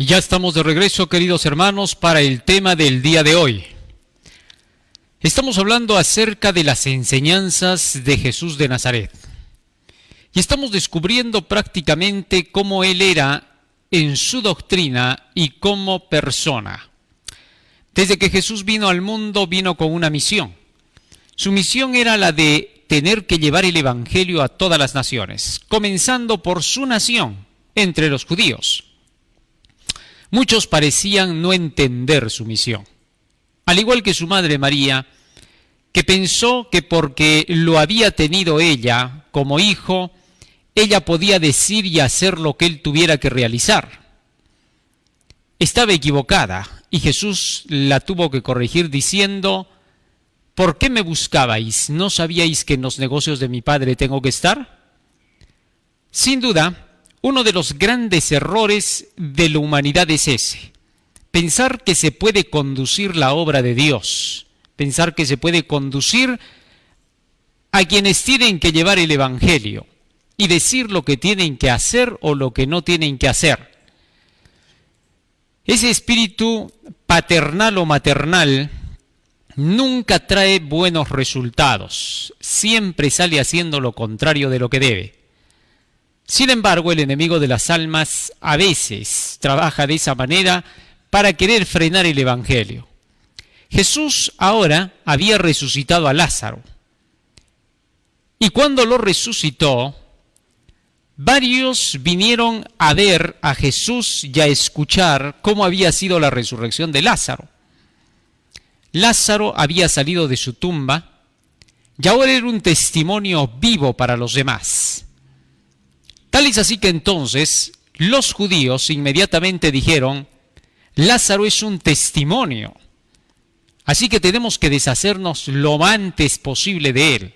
Y ya estamos de regreso, queridos hermanos, para el tema del día de hoy. Estamos hablando acerca de las enseñanzas de Jesús de Nazaret. Y estamos descubriendo prácticamente cómo Él era en su doctrina y como persona. Desde que Jesús vino al mundo, vino con una misión. Su misión era la de tener que llevar el Evangelio a todas las naciones, comenzando por su nación, entre los judíos. Muchos parecían no entender su misión, al igual que su madre María, que pensó que porque lo había tenido ella como hijo, ella podía decir y hacer lo que él tuviera que realizar. Estaba equivocada y Jesús la tuvo que corregir diciendo: ¿por qué me buscabais? ¿No sabíais que en los negocios de mi padre tengo que estar? Sin duda, uno de los grandes errores de la humanidad es ese: pensar que se puede conducir la obra de Dios, pensar que se puede conducir a quienes tienen que llevar el Evangelio y decir lo que tienen que hacer o lo que no tienen que hacer. Ese espíritu paternal o maternal nunca trae buenos resultados, siempre sale haciendo lo contrario de lo que debe. Sin embargo, el enemigo de las almas a veces trabaja de esa manera para querer frenar el Evangelio. Jesús ahora había resucitado a Lázaro. Y cuando lo resucitó, varios vinieron a ver a Jesús y a escuchar cómo había sido la resurrección de Lázaro. Lázaro había salido de su tumba y ahora era un testimonio vivo para los demás. Tal es así que entonces los judíos inmediatamente dijeron: Lázaro es un testimonio, así que tenemos que deshacernos lo antes posible de él.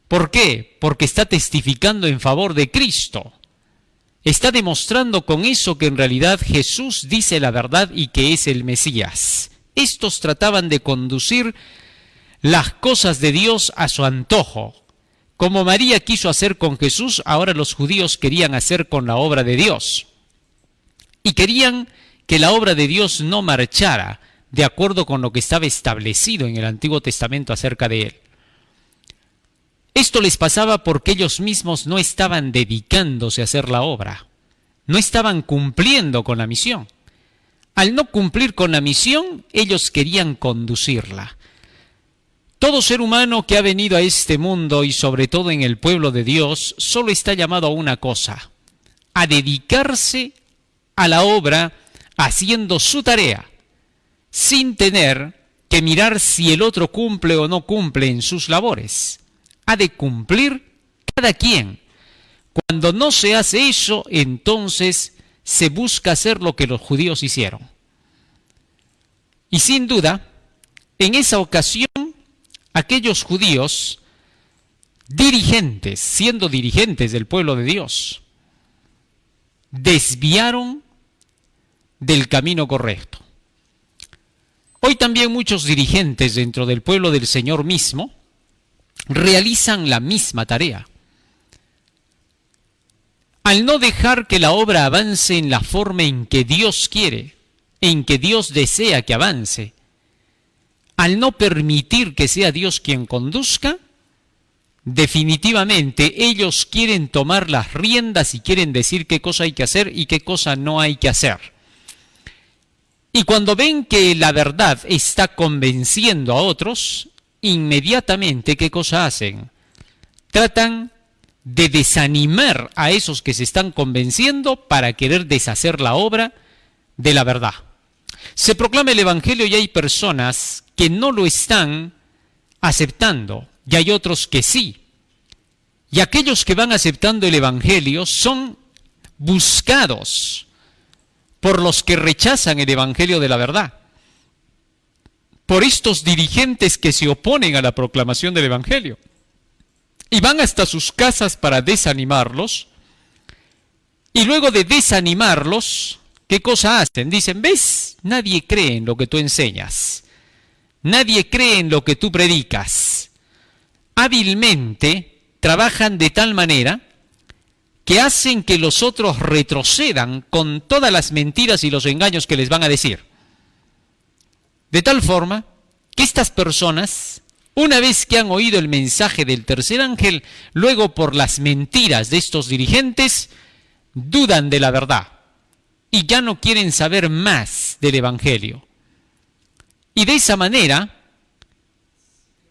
¿Por qué? Porque está testificando en favor de Cristo. Está demostrando con eso que en realidad Jesús dice la verdad y que es el Mesías. Estos trataban de conducir las cosas de Dios a su antojo. Como María quiso hacer con Jesús, ahora los judíos querían hacer con la obra de Dios. Y querían que la obra de Dios no marchara de acuerdo con lo que estaba establecido en el Antiguo Testamento acerca de él. Esto les pasaba porque ellos mismos no estaban dedicándose a hacer la obra, no estaban cumpliendo con la misión. Al no cumplir con la misión, ellos querían conducirla. Todo ser humano que ha venido a este mundo y sobre todo en el pueblo de Dios, solo está llamado a una cosa: a dedicarse a la obra haciendo su tarea, sin tener que mirar si el otro cumple o no cumple en sus labores. Ha de cumplir cada quien. Cuando no se hace eso, entonces se busca hacer lo que los judíos hicieron. Y sin duda, en esa ocasión, aquellos judíos dirigentes, siendo dirigentes del pueblo de Dios, desviaron del camino correcto. Hoy también muchos dirigentes dentro del pueblo del Señor mismo realizan la misma tarea. Al no dejar que la obra avance en la forma en que Dios quiere, en que Dios desea que avance, al no permitir que sea Dios quien conduzca, definitivamente ellos quieren tomar las riendas y quieren decir qué cosa hay que hacer y qué cosa no hay que hacer. Y cuando ven que la verdad está convenciendo a otros, inmediatamente, ¿qué cosa hacen? Tratan de desanimar a esos que se están convenciendo para querer deshacer la obra de la verdad. Se proclama el Evangelio y hay personas que no lo están aceptando y hay otros que sí. Y aquellos que van aceptando el Evangelio son buscados por los que rechazan el Evangelio de la verdad, por estos dirigentes que se oponen a la proclamación del Evangelio. Y van hasta sus casas para desanimarlos, y luego de desanimarlos, ¿qué cosa hacen? Dicen: ¿ves? Nadie cree en lo que tú enseñas, nadie cree en lo que tú predicas. Hábilmente trabajan de tal manera que hacen que los otros retrocedan con todas las mentiras y los engaños que les van a decir. De tal forma que estas personas, una vez que han oído el mensaje del tercer ángel, luego por las mentiras de estos dirigentes, dudan de la verdad y ya no quieren saber más del Evangelio. Y de esa manera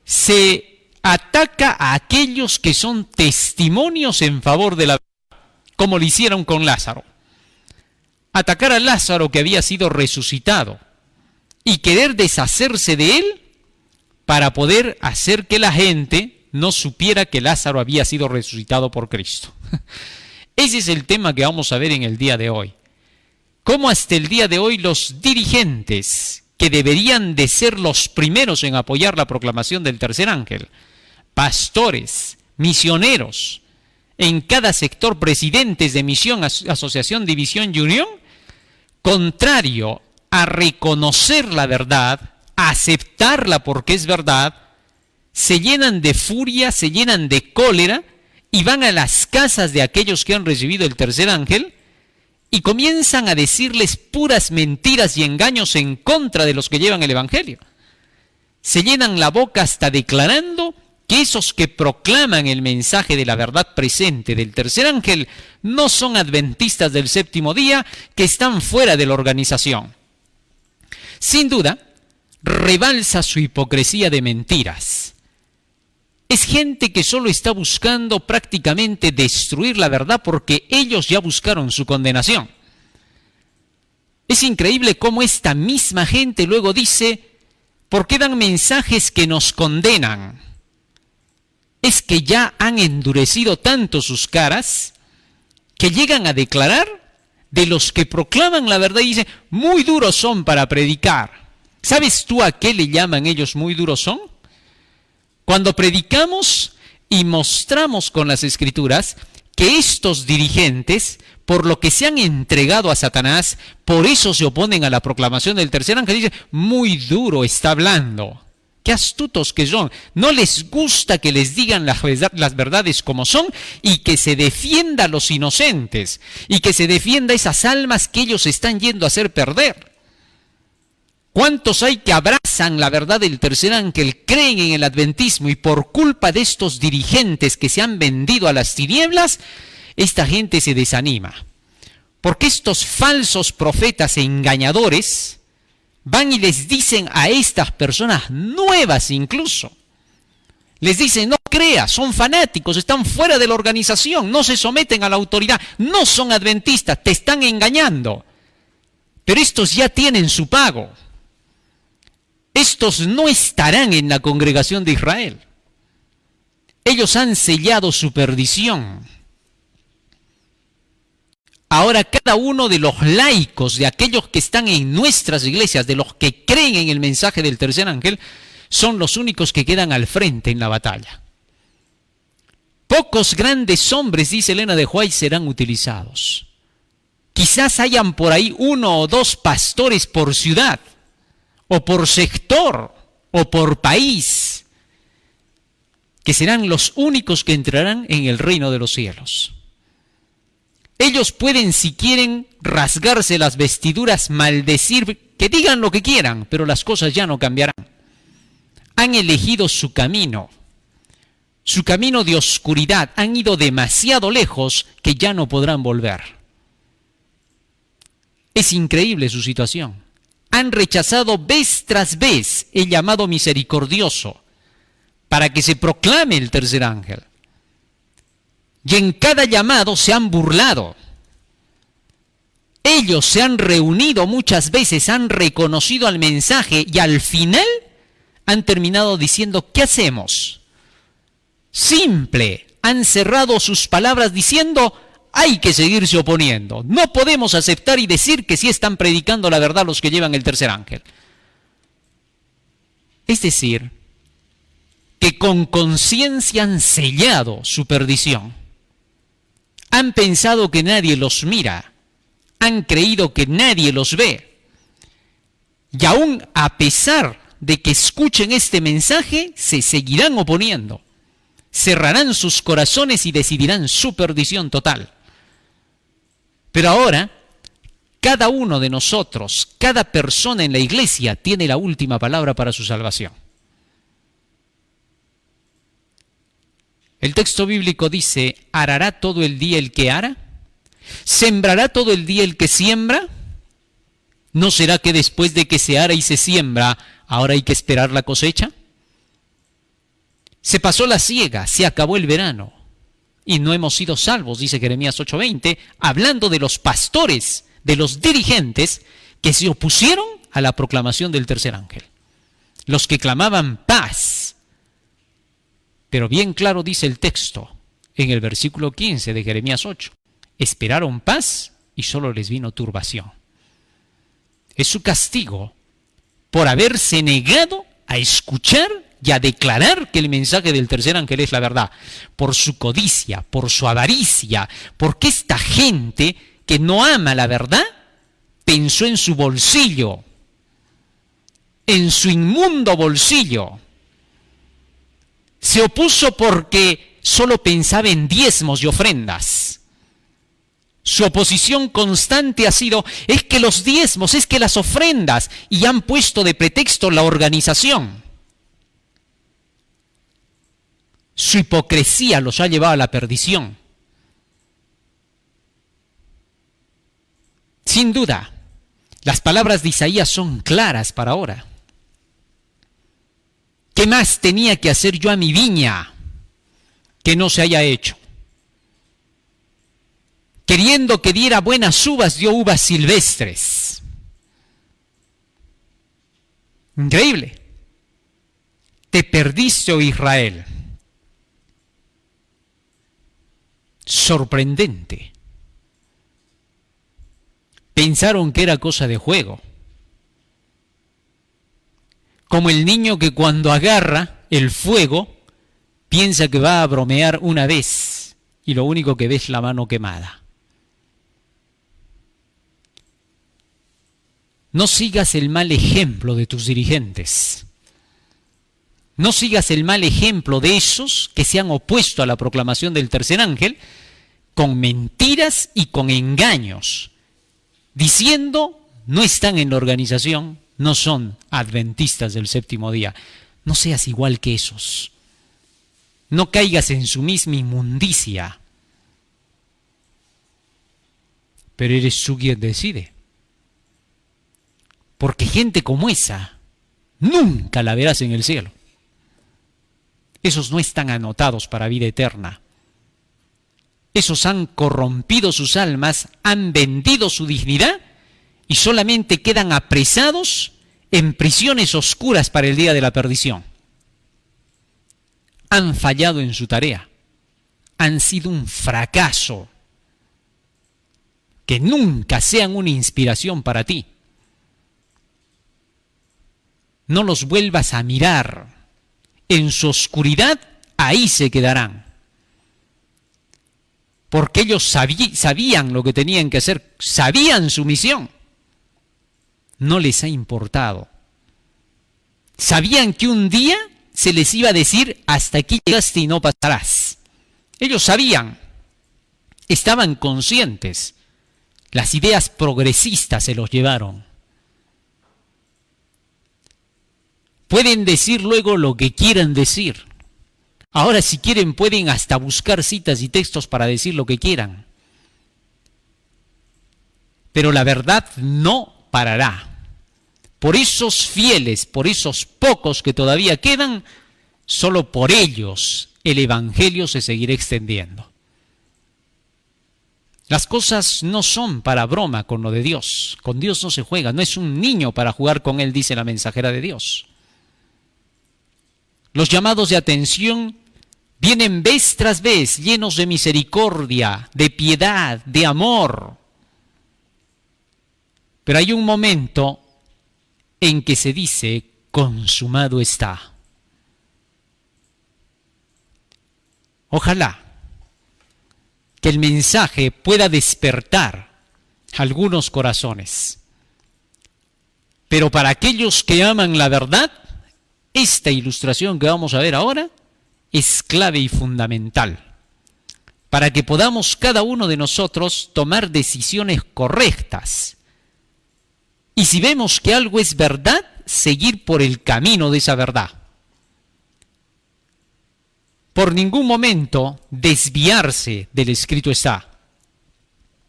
se ataca a aquellos que son testimonios en favor de la verdad, como lo hicieron con Lázaro. Atacar a Lázaro, que había sido resucitado, y querer deshacerse de él para poder hacer que la gente no supiera que Lázaro había sido resucitado por Cristo. Ese es el tema que vamos a ver en el día de hoy. Cómo hasta el día de hoy los dirigentes, que deberían de ser los primeros en apoyar la proclamación del tercer ángel, pastores, misioneros, en cada sector, presidentes de misión, asociación, división y unión, contrario a reconocer la verdad, a aceptarla porque es verdad, se llenan de furia, se llenan de cólera y van a las casas de aquellos que han recibido el tercer ángel y comienzan a decirles puras mentiras y engaños en contra de los que llevan el Evangelio. Se llenan la boca hasta declarando que esos que proclaman el mensaje de la verdad presente del tercer ángel no son adventistas del séptimo día, que están fuera de la organización. Sin duda, rebalsa su hipocresía de mentiras. Es gente que solo está buscando prácticamente destruir la verdad porque ellos ya buscaron su condenación. Es increíble cómo esta misma gente luego dice, ¿por qué dan mensajes que nos condenan? Es que ya han endurecido tanto sus caras que llegan a declarar de los que proclaman la verdad y dicen, muy duros son para predicar. ¿Sabes tú a qué le llaman ellos muy duros son? Cuando predicamos y mostramos con las Escrituras que estos dirigentes, por lo que se han entregado a Satanás, por eso se oponen a la proclamación del tercer ángel, dicen, muy duro está hablando. Qué astutos que son. No les gusta que les digan las verdades como son y que se defienda a los inocentes y que se defienda a esas almas que ellos están yendo a hacer perder. ¿Cuántos hay que abrazan la verdad del tercer ángel, creen en el adventismo y por culpa de estos dirigentes que se han vendido a las tinieblas, esta gente se desanima? Porque estos falsos profetas e engañadores van y les dicen a estas personas nuevas incluso, les dicen, no creas, son fanáticos, están fuera de la organización, no se someten a la autoridad, no son adventistas, te están engañando. Pero estos ya tienen su pago. Estos no estarán en la congregación de Israel. Ellos han sellado su perdición. Ahora cada uno de los laicos, de aquellos que están en nuestras iglesias, de los que creen en el mensaje del tercer ángel, son los únicos que quedan al frente en la batalla. Pocos grandes hombres, dice Elena de White, serán utilizados. Quizás hayan por ahí 1 o 2 pastores por ciudad, o por sector, o por país, que serán los únicos que entrarán en el reino de los cielos. Ellos pueden, si quieren, rasgarse las vestiduras, maldecir, que digan lo que quieran, pero las cosas ya no cambiarán. Han elegido su camino de oscuridad, han ido demasiado lejos que ya no podrán volver. Es increíble su situación. Han rechazado vez tras vez el llamado misericordioso para que se proclame el tercer ángel. Y en cada llamado se han burlado. Ellos se han reunido muchas veces, han reconocido al mensaje y al final han terminado diciendo, ¿qué hacemos? Simple, han cerrado sus palabras diciendo, hay que seguirse oponiendo. No podemos aceptar y decir que sí están predicando la verdad los que llevan el tercer ángel. Es decir, que con conciencia han sellado su perdición. Han pensado que nadie los mira. Han creído que nadie los ve. Y aún a pesar de que escuchen este mensaje, se seguirán oponiendo. Cerrarán sus corazones y decidirán su perdición total. Pero ahora, cada uno de nosotros, cada persona en la iglesia tiene la última palabra para su salvación. El texto bíblico dice, ¿arará todo el día el que ara? ¿Sembrará todo el día el que siembra? ¿No será que después de que se ara y se siembra, ahora hay que esperar la cosecha? Se pasó la siega, se acabó el verano y no hemos sido salvos, dice Jeremías 8:20, hablando de los pastores, de los dirigentes que se opusieron a la proclamación del tercer ángel. Los que clamaban paz. Pero bien claro dice el texto en el versículo 15 de Jeremías 8. Esperaron paz y solo les vino turbación. Es su castigo por haberse negado a escuchar y a declarar que el mensaje del tercer ángel es la verdad. Por su codicia, por su avaricia, porque esta gente que no ama la verdad pensó en su bolsillo, en su inmundo bolsillo. Se opuso porque solo pensaba en diezmos y ofrendas. Su oposición constante ha sido, es que los diezmos, es que las ofrendas, y han puesto de pretexto la organización. Su hipocresía los ha llevado a la perdición. Sin duda, las palabras de Isaías son claras para ahora. ¿Qué más tenía que hacer yo a mi viña que no se haya hecho? Queriendo que diera buenas uvas, dio uvas silvestres. Increíble. Te perdiste, oh Israel. Sorprendente. Pensaron que era cosa de juego. Como el niño que cuando agarra el fuego piensa que va a bromear una vez y lo único que ve es la mano quemada. No sigas el mal ejemplo de tus dirigentes. No sigas el mal ejemplo de esos que se han opuesto a la proclamación del tercer ángel con mentiras y con engaños, diciendo no están en la organización, no son adventistas del séptimo día. No seas igual que esos. No caigas en su misma inmundicia. Pero eres tú quien decide. Porque gente como esa nunca la verás en el cielo. Esos no están anotados para vida eterna. Esos han corrompido sus almas, han vendido su dignidad y solamente quedan apresados en prisiones oscuras para el día de la perdición. Han fallado en su tarea. Han sido un fracaso. Que nunca sean una inspiración para ti. No los vuelvas a mirar. En su oscuridad, ahí se quedarán. Porque ellos sabían lo que tenían que hacer, sabían su misión. No les ha importado. Sabían que un día se les iba a decir, hasta aquí llegaste y no pasarás. Ellos sabían, estaban conscientes. Las ideas progresistas se los llevaron. Pueden decir luego lo que quieran decir. Ahora si quieren pueden hasta buscar citas y textos para decir lo que quieran. Pero la verdad no parará. Por esos fieles, por esos pocos que todavía quedan, solo por ellos el Evangelio se seguirá extendiendo. Las cosas no son para broma con lo de Dios. Con Dios no se juega. No es un niño para jugar con él, dice la mensajera de Dios. Los llamados de atención vienen vez tras vez llenos de misericordia, de piedad, de amor. Pero hay un momento en que se dice, consumado está. Ojalá que el mensaje pueda despertar algunos corazones. Pero para aquellos que aman la verdad, esta ilustración que vamos a ver ahora es clave y fundamental. para que podamos cada uno de nosotros tomar decisiones correctas. Y si vemos que algo es verdad, seguir por el camino de esa verdad. Por ningún momento desviarse del escrito está.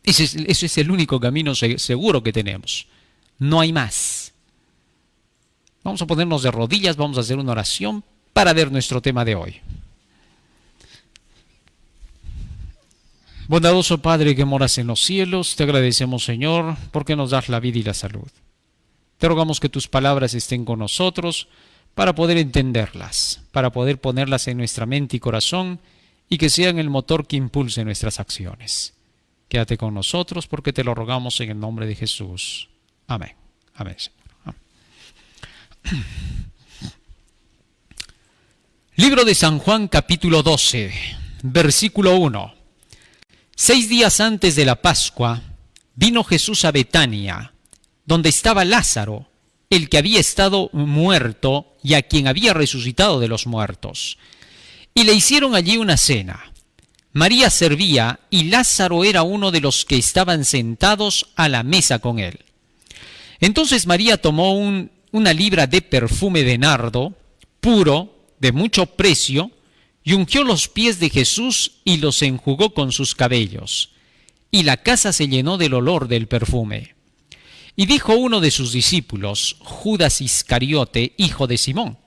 Ese es el único camino seguro que tenemos. No hay más. Vamos a ponernos de rodillas, vamos a hacer una oración para ver nuestro tema de hoy. Bondadoso Padre que moras en los cielos, te agradecemos, Señor, porque nos das la vida y la salud. Te rogamos que tus palabras estén con nosotros para poder entenderlas, para poder ponerlas en nuestra mente y corazón y que sean el motor que impulse nuestras acciones. Quédate con nosotros porque te lo rogamos en el nombre de Jesús. Amén. Amén, Señor. Amén. Libro de San Juan, capítulo 12, versículo 1. 6 días antes de la Pascua, vino Jesús a Betania, donde estaba Lázaro, el que había estado muerto y a quien había resucitado de los muertos. Y le hicieron allí una cena. María servía y Lázaro era uno de los que estaban sentados a la mesa con él. Entonces María tomó una libra de perfume de nardo, puro, de mucho precio, y ungió los pies de Jesús y los enjugó con sus cabellos. Y la casa se llenó del olor del perfume. Y dijo uno de sus discípulos, Judas Iscariote, hijo de Simón,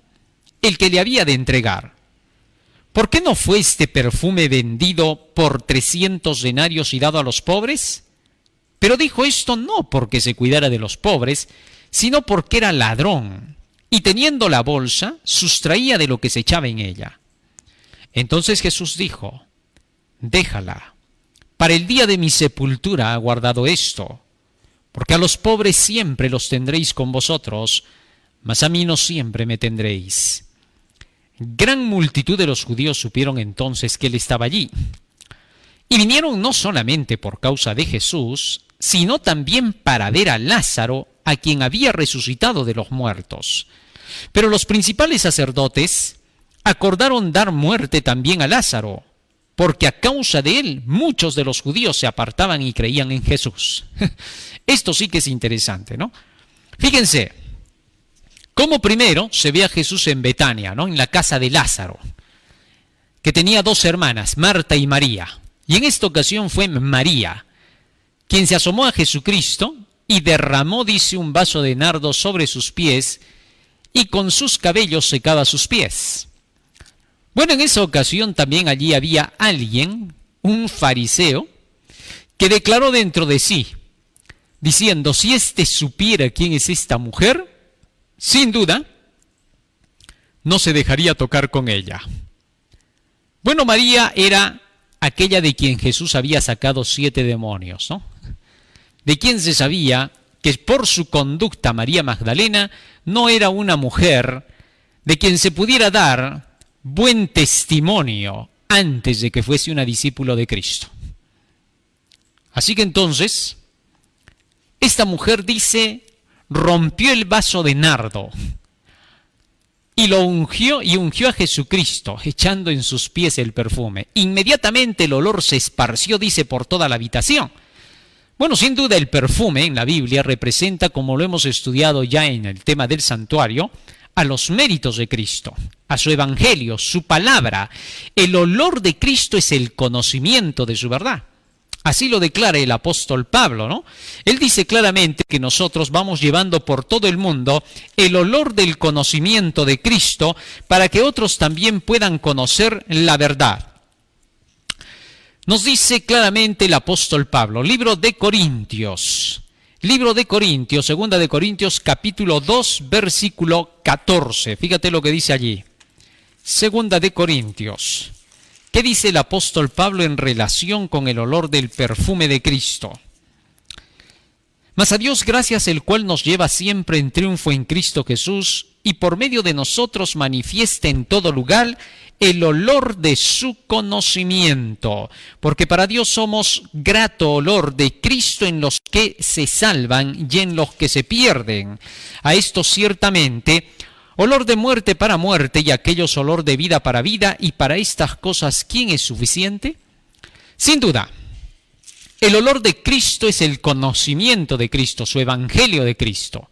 el que le había de entregar: ¿por qué no fue este perfume vendido por 300 denarios y dado a los pobres? Pero dijo esto no porque se cuidara de los pobres, sino porque era ladrón, y teniendo la bolsa, sustraía de lo que se echaba en ella. Entonces Jesús dijo: déjala, para el día de mi sepultura ha guardado esto, porque a los pobres siempre los tendréis con vosotros, mas a mí no siempre me tendréis. Gran multitud de los judíos supieron entonces que él estaba allí, y vinieron no solamente por causa de Jesús, sino también para ver a Lázaro, a quien había resucitado de los muertos. Pero los principales sacerdotes acordaron dar muerte también a Lázaro, porque a causa de él muchos de los judíos se apartaban y creían en Jesús. Esto sí que es interesante, ¿no? Fíjense, cómo primero se ve a Jesús en Betania, ¿no? En la casa de Lázaro, que tenía 2 hermanas, Marta y María. Y en esta ocasión fue María quien se asomó a Jesucristo y derramó, dice, un vaso de nardo sobre sus pies y con sus cabellos secaba sus pies. Bueno, en esa ocasión también allí había alguien, un fariseo, que declaró dentro de sí, diciendo: si éste supiera quién es esta mujer, sin duda, no se dejaría tocar con ella. Bueno, María era aquella de quien Jesús había sacado 7 demonios, ¿no? De quien se sabía que por su conducta María Magdalena no era una mujer de quien se pudiera dar buen testimonio antes de que fuese una discípulo de Cristo. Así que entonces, esta mujer dice, rompió el vaso de nardo y lo ungió a Jesucristo, echando en sus pies el perfume. Inmediatamente el olor se esparció, dice, por toda la habitación. Bueno, sin duda el perfume en la Biblia representa, como lo hemos estudiado ya en el tema del santuario, a los méritos de Cristo, a su evangelio, su palabra. El olor de Cristo es el conocimiento de su verdad. Así lo declara el apóstol Pablo, ¿no? Él dice claramente que nosotros vamos llevando por todo el mundo el olor del conocimiento de Cristo para que otros también puedan conocer la verdad. Nos dice claramente el apóstol Pablo, libro de Corintios, segunda de Corintios, capítulo 2, versículo 14. Fíjate lo que dice allí. Segunda de Corintios. ¿Qué dice el apóstol Pablo en relación con el olor del perfume de Cristo? Mas a Dios gracias, el cual nos lleva siempre en triunfo en Cristo Jesús, y por medio de nosotros manifiesta en todo lugar el olor de su conocimiento, porque para Dios somos grato olor de Cristo en los que se salvan y en los que se pierden. A esto ciertamente olor de muerte para muerte, y aquellos olor de vida para vida, y para estas cosas ¿quién es suficiente? Sin duda, el olor de Cristo es el conocimiento de Cristo, su evangelio de Cristo.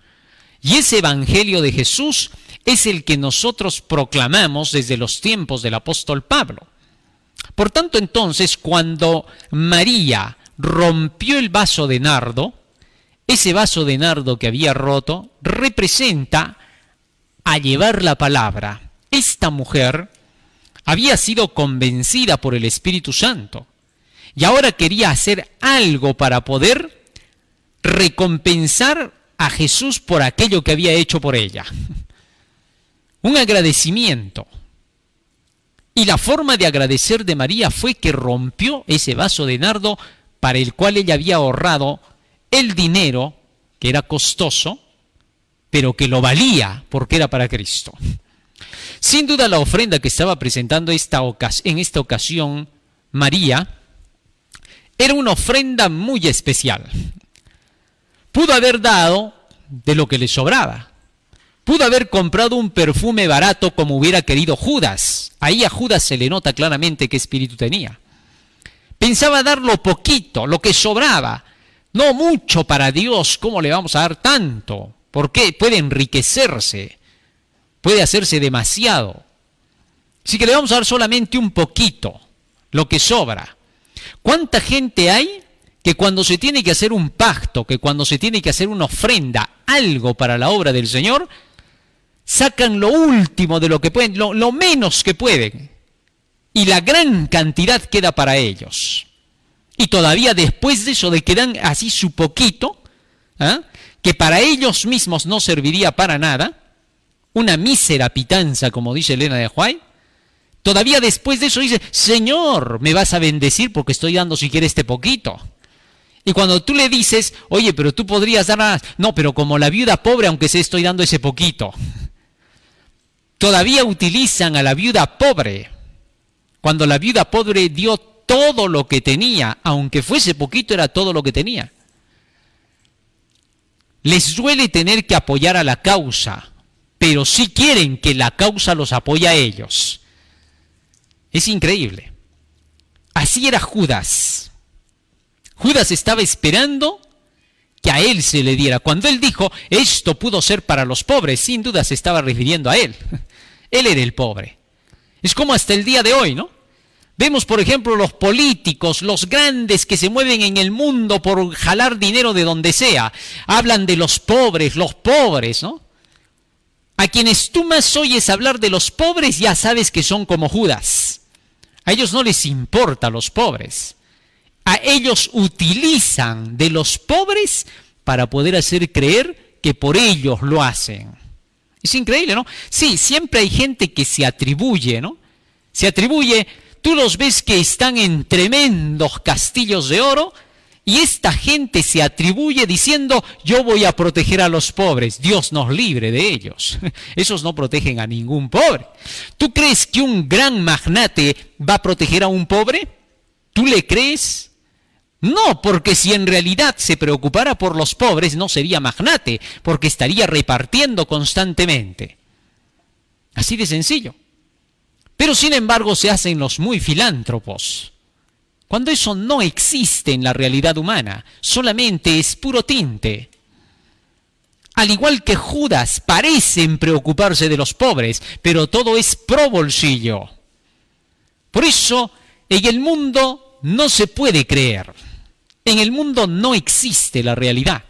Y ese evangelio de Jesús es el que nosotros proclamamos desde los tiempos del apóstol Pablo. Por tanto, entonces, cuando María rompió el vaso de nardo, ese vaso de nardo que había roto representa a llevar la palabra. Esta mujer había sido convencida por el Espíritu Santo y ahora quería hacer algo para poder recompensar a Jesús por aquello que había hecho por ella. Un agradecimiento. Y la forma de agradecer de María fue que rompió ese vaso de nardo para el cual ella había ahorrado el dinero, que era costoso, pero que lo valía porque era para Cristo. Sin duda la ofrenda que estaba presentando en esta ocasión María era una ofrenda muy especial. Pudo haber dado de lo que le sobraba. Pudo haber comprado un perfume barato como hubiera querido Judas. Ahí a Judas se le nota claramente qué espíritu tenía. Pensaba dar lo poquito, lo que sobraba. No mucho para Dios, ¿cómo le vamos a dar tanto? ¿Por qué? Puede enriquecerse, puede hacerse demasiado. Así que le vamos a dar solamente un poquito, lo que sobra. ¿Cuánta gente hay que cuando se tiene que hacer un pacto, que cuando se tiene que hacer una ofrenda, algo para la obra del Señor, sacan lo último de lo que pueden, lo menos que pueden, y la gran cantidad queda para ellos? Y todavía después de eso, de que dan así su poquito, que para ellos mismos no serviría para nada, una mísera pitanza, como dice Elena de White, todavía después de eso dice, Señor, me vas a bendecir porque estoy dando si quieres este poquito. Y cuando tú le dices, oye, pero tú podrías dar más, no, pero como la viuda pobre, aunque se estoy dando ese poquito. Todavía utilizan a la viuda pobre, cuando la viuda pobre dio todo lo que tenía, aunque fuese poquito, era todo lo que tenía. Les duele tener que apoyar a la causa, pero sí quieren que la causa los apoye a ellos. Es increíble. Así era Judas. Judas estaba esperando que a él se le diera. Cuando él dijo, esto pudo ser para los pobres, sin duda se estaba refiriendo a él. Él era el pobre. Es como hasta el día de hoy, ¿no? Vemos, por ejemplo, los políticos, los grandes que se mueven en el mundo por jalar dinero de donde sea. Hablan de los pobres, ¿no? A quienes tú más oyes hablar de los pobres ya sabes que son como Judas. A ellos no les importa los pobres. A ellos utilizan de los pobres para poder hacer creer que por ellos lo hacen. Es increíble, ¿no? Sí, siempre hay gente que se atribuye, ¿no? Se atribuye, tú los ves que están en tremendos castillos de oro y esta gente se atribuye diciendo, yo voy a proteger a los pobres, Dios nos libre de ellos. Esos no protegen a ningún pobre. ¿Tú crees que un gran magnate va a proteger a un pobre? ¿Tú le crees? No, porque si en realidad se preocupara por los pobres no sería magnate, porque estaría repartiendo constantemente. Así de sencillo. Pero sin embargo se hacen los muy filántropos, cuando eso no existe en la realidad humana, solamente es puro tinte. Al igual que Judas, parecen preocuparse de los pobres, pero todo es pro bolsillo. Por eso, en el mundo no se puede creer. En el mundo no existe la realidad.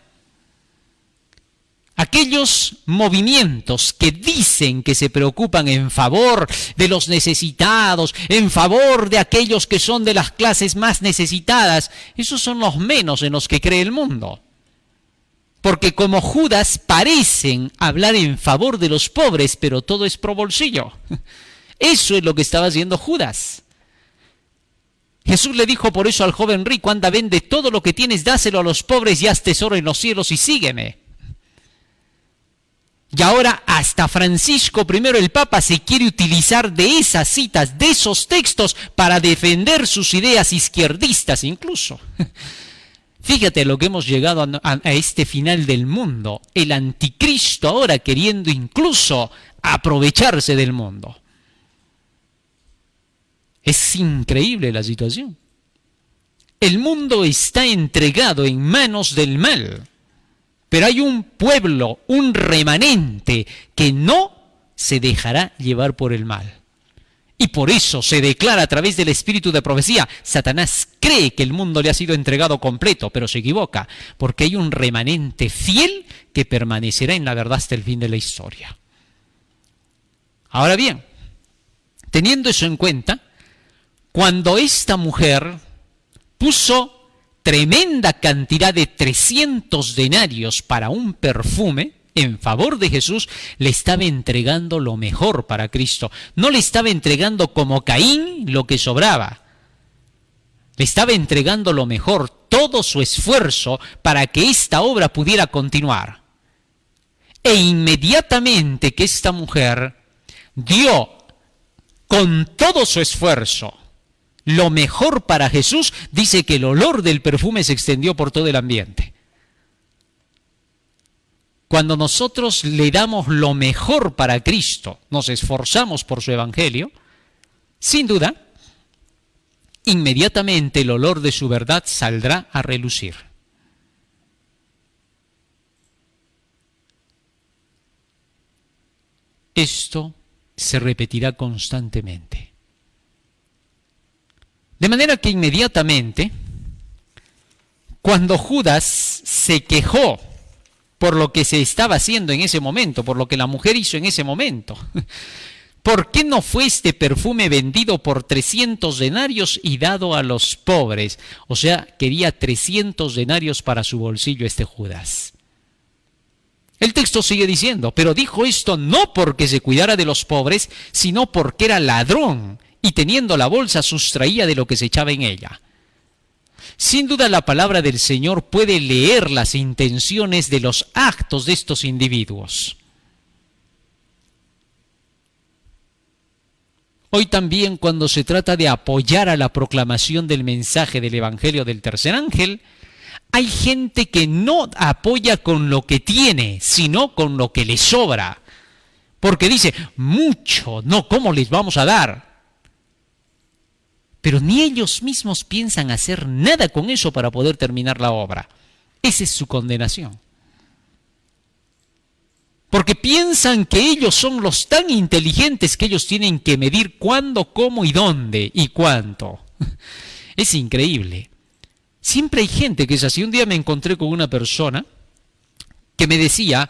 Aquellos movimientos que dicen que se preocupan en favor de los necesitados, en favor de aquellos que son de las clases más necesitadas, esos son los menos en los que cree el mundo. Porque como Judas parecen hablar en favor de los pobres, pero todo es pro bolsillo. Eso es lo que estaba haciendo Judas. Jesús le dijo por eso al joven rico, anda, vende todo lo que tienes, dáselo a los pobres y haz tesoro en los cielos y sígueme. Y ahora hasta Francisco I, el Papa, se quiere utilizar de esas citas, de esos textos, para defender sus ideas izquierdistas incluso. Fíjate lo que hemos llegado a este final del mundo. El anticristo ahora queriendo incluso aprovecharse del mundo. Es increíble la situación. El mundo está entregado en manos del mal, pero hay un pueblo, un remanente que no se dejará llevar por el mal. Y por eso se declara a través del espíritu de profecía: Satanás cree que el mundo le ha sido entregado completo, pero se equivoca, porque hay un remanente fiel que permanecerá en la verdad hasta el fin de la historia. Ahora bien, teniendo eso en cuenta, cuando esta mujer puso tremenda cantidad de 300 denarios para un perfume en favor de Jesús, le estaba entregando lo mejor para Cristo. No le estaba entregando como Caín lo que sobraba. Le estaba entregando lo mejor, todo su esfuerzo para que esta obra pudiera continuar. E inmediatamente que esta mujer dio con todo su esfuerzo lo mejor para Jesús, dice que el olor del perfume se extendió por todo el ambiente. Cuando nosotros le damos lo mejor para Cristo, nos esforzamos por su evangelio, sin duda, inmediatamente el olor de su verdad saldrá a relucir. Esto se repetirá constantemente. De manera que inmediatamente, cuando Judas se quejó por lo que se estaba haciendo en ese momento, por lo que la mujer hizo en ese momento, ¿por qué no fue este perfume vendido por 300 denarios y dado a los pobres? O sea, quería 300 denarios para su bolsillo este Judas. El texto sigue diciendo: pero dijo esto no porque se cuidara de los pobres, sino porque era ladrón, y teniendo la bolsa sustraía de lo que se echaba en ella. Sin duda la palabra del Señor puede leer las intenciones de los actos de estos individuos. Hoy también, cuando se trata de apoyar a la proclamación del mensaje del Evangelio del tercer ángel, hay gente que no apoya con lo que tiene, sino con lo que le sobra. Porque dice: mucho, no, ¿cómo les vamos a dar? Pero ni ellos mismos piensan hacer nada con eso para poder terminar la obra. Esa es su condenación. Porque piensan que ellos son los tan inteligentes que ellos tienen que medir cuándo, cómo y dónde y cuánto. Es increíble. Siempre hay gente que es así. Un día me encontré con una persona que me decía: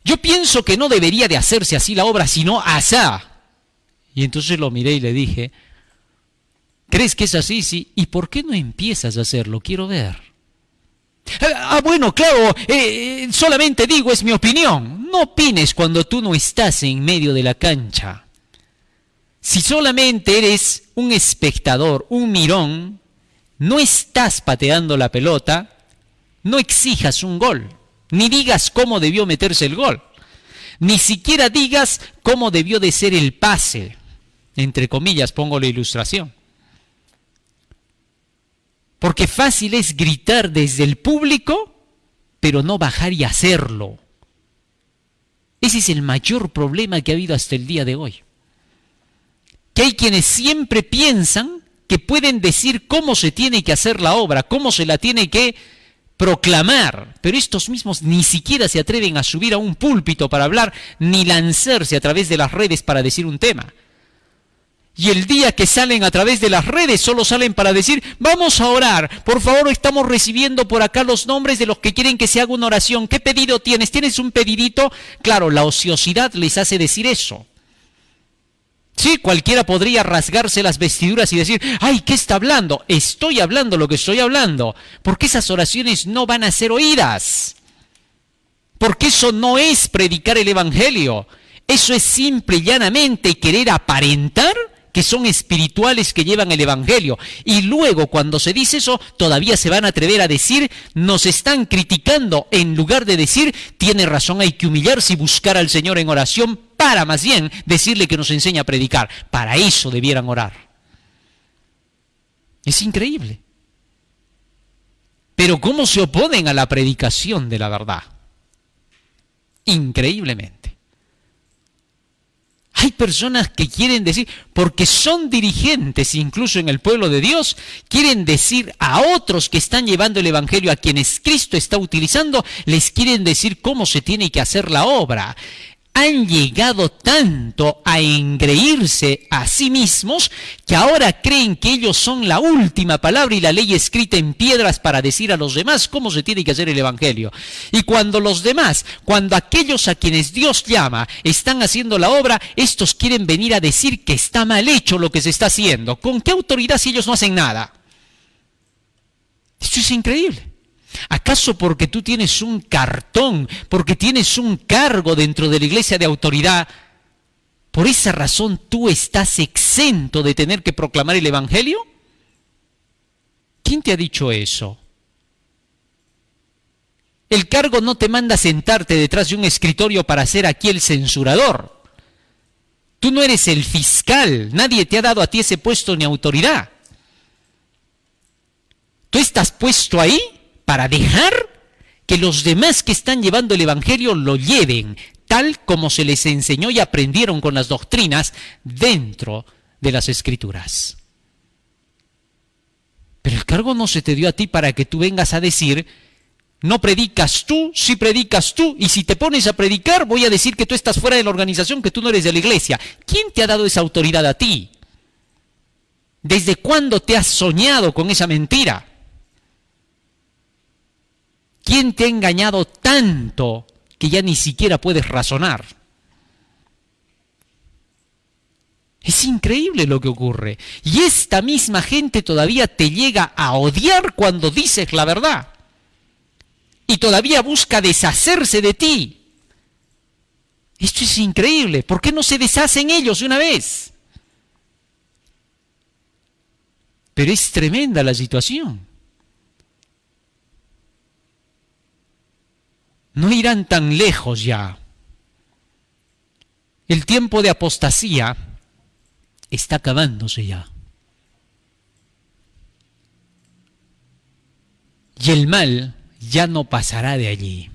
yo pienso que no debería de hacerse así la obra, sino asá. Y entonces lo miré y le dije: ¿crees que es así? Sí. ¿Y por qué no empiezas a hacerlo? Quiero ver. Bueno, claro, solamente digo, es mi opinión. No opines cuando tú no estás en medio de la cancha. Si solamente eres un espectador, un mirón, no estás pateando la pelota, no exijas un gol, ni digas cómo debió meterse el gol, ni siquiera digas cómo debió de ser el pase. Entre comillas pongo la ilustración. Porque fácil es gritar desde el público, pero no bajar y hacerlo. Ese es el mayor problema que ha habido hasta el día de hoy. Que hay quienes siempre piensan que pueden decir cómo se tiene que hacer la obra, cómo se la tiene que proclamar, pero estos mismos ni siquiera se atreven a subir a un púlpito para hablar, ni lanzarse a través de las redes para decir un tema. Y el día que salen a través de las redes, solo salen para decir: vamos a orar, por favor, estamos recibiendo por acá los nombres de los que quieren que se haga una oración. ¿Qué pedido tienes? ¿Tienes un pedidito? Claro, la ociosidad les hace decir eso. Sí, cualquiera podría rasgarse las vestiduras y decir: ¡ay, qué está hablando! Estoy hablando lo que estoy hablando, porque esas oraciones no van a ser oídas. Porque eso no es predicar el Evangelio. Eso es simple y llanamente querer aparentar que son espirituales, que llevan el Evangelio. Y luego, cuando se dice eso, todavía se van a atrever a decir: nos están criticando, en lugar de decir: tiene razón, hay que humillarse y buscar al Señor en oración, para más bien decirle que nos enseña a predicar. Para eso debieran orar. Es increíble. Pero ¿cómo se oponen a la predicación de la verdad? Increíblemente. Hay personas que quieren decir, porque son dirigentes incluso en el pueblo de Dios, quieren decir a otros que están llevando el evangelio, a quienes Cristo está utilizando, les quieren decir cómo se tiene que hacer la obra. Han llegado tanto a engreírse a sí mismos que ahora creen que ellos son la última palabra y la ley escrita en piedras para decir a los demás cómo se tiene que hacer el evangelio. Y cuando los demás, cuando aquellos a quienes Dios llama están haciendo la obra, estos quieren venir a decir que está mal hecho lo que se está haciendo. ¿Con qué autoridad si ellos no hacen nada? Esto es increíble. ¿Acaso porque tú tienes un cartón, porque tienes un cargo dentro de la iglesia de autoridad, por esa razón tú estás exento de tener que proclamar el evangelio? ¿Quién te ha dicho eso? El cargo no te manda a sentarte detrás de un escritorio para ser aquí el censurador. Tú no eres el fiscal, nadie te ha dado a ti ese puesto ni autoridad. Tú estás puesto ahí para dejar que los demás que están llevando el evangelio lo lleven, tal como se les enseñó y aprendieron con las doctrinas dentro de las escrituras. Pero el cargo no se te dio a ti para que tú vengas a decir, no predicas tú, sí predicas tú, y si te pones a predicar voy a decir que tú estás fuera de la organización, que tú no eres de la iglesia. ¿Quién te ha dado esa autoridad a ti? ¿Desde cuándo te has soñado con esa mentira? ¿Quién te ha engañado tanto que ya ni siquiera puedes razonar? Es increíble lo que ocurre. Y esta misma gente todavía te llega a odiar cuando dices la verdad. Y todavía busca deshacerse de ti. Esto es increíble. ¿Por qué no se deshacen ellos de una vez? Pero es tremenda la situación. No irán tan lejos ya. El tiempo de apostasía está acabándose ya. Y el mal ya no pasará de allí.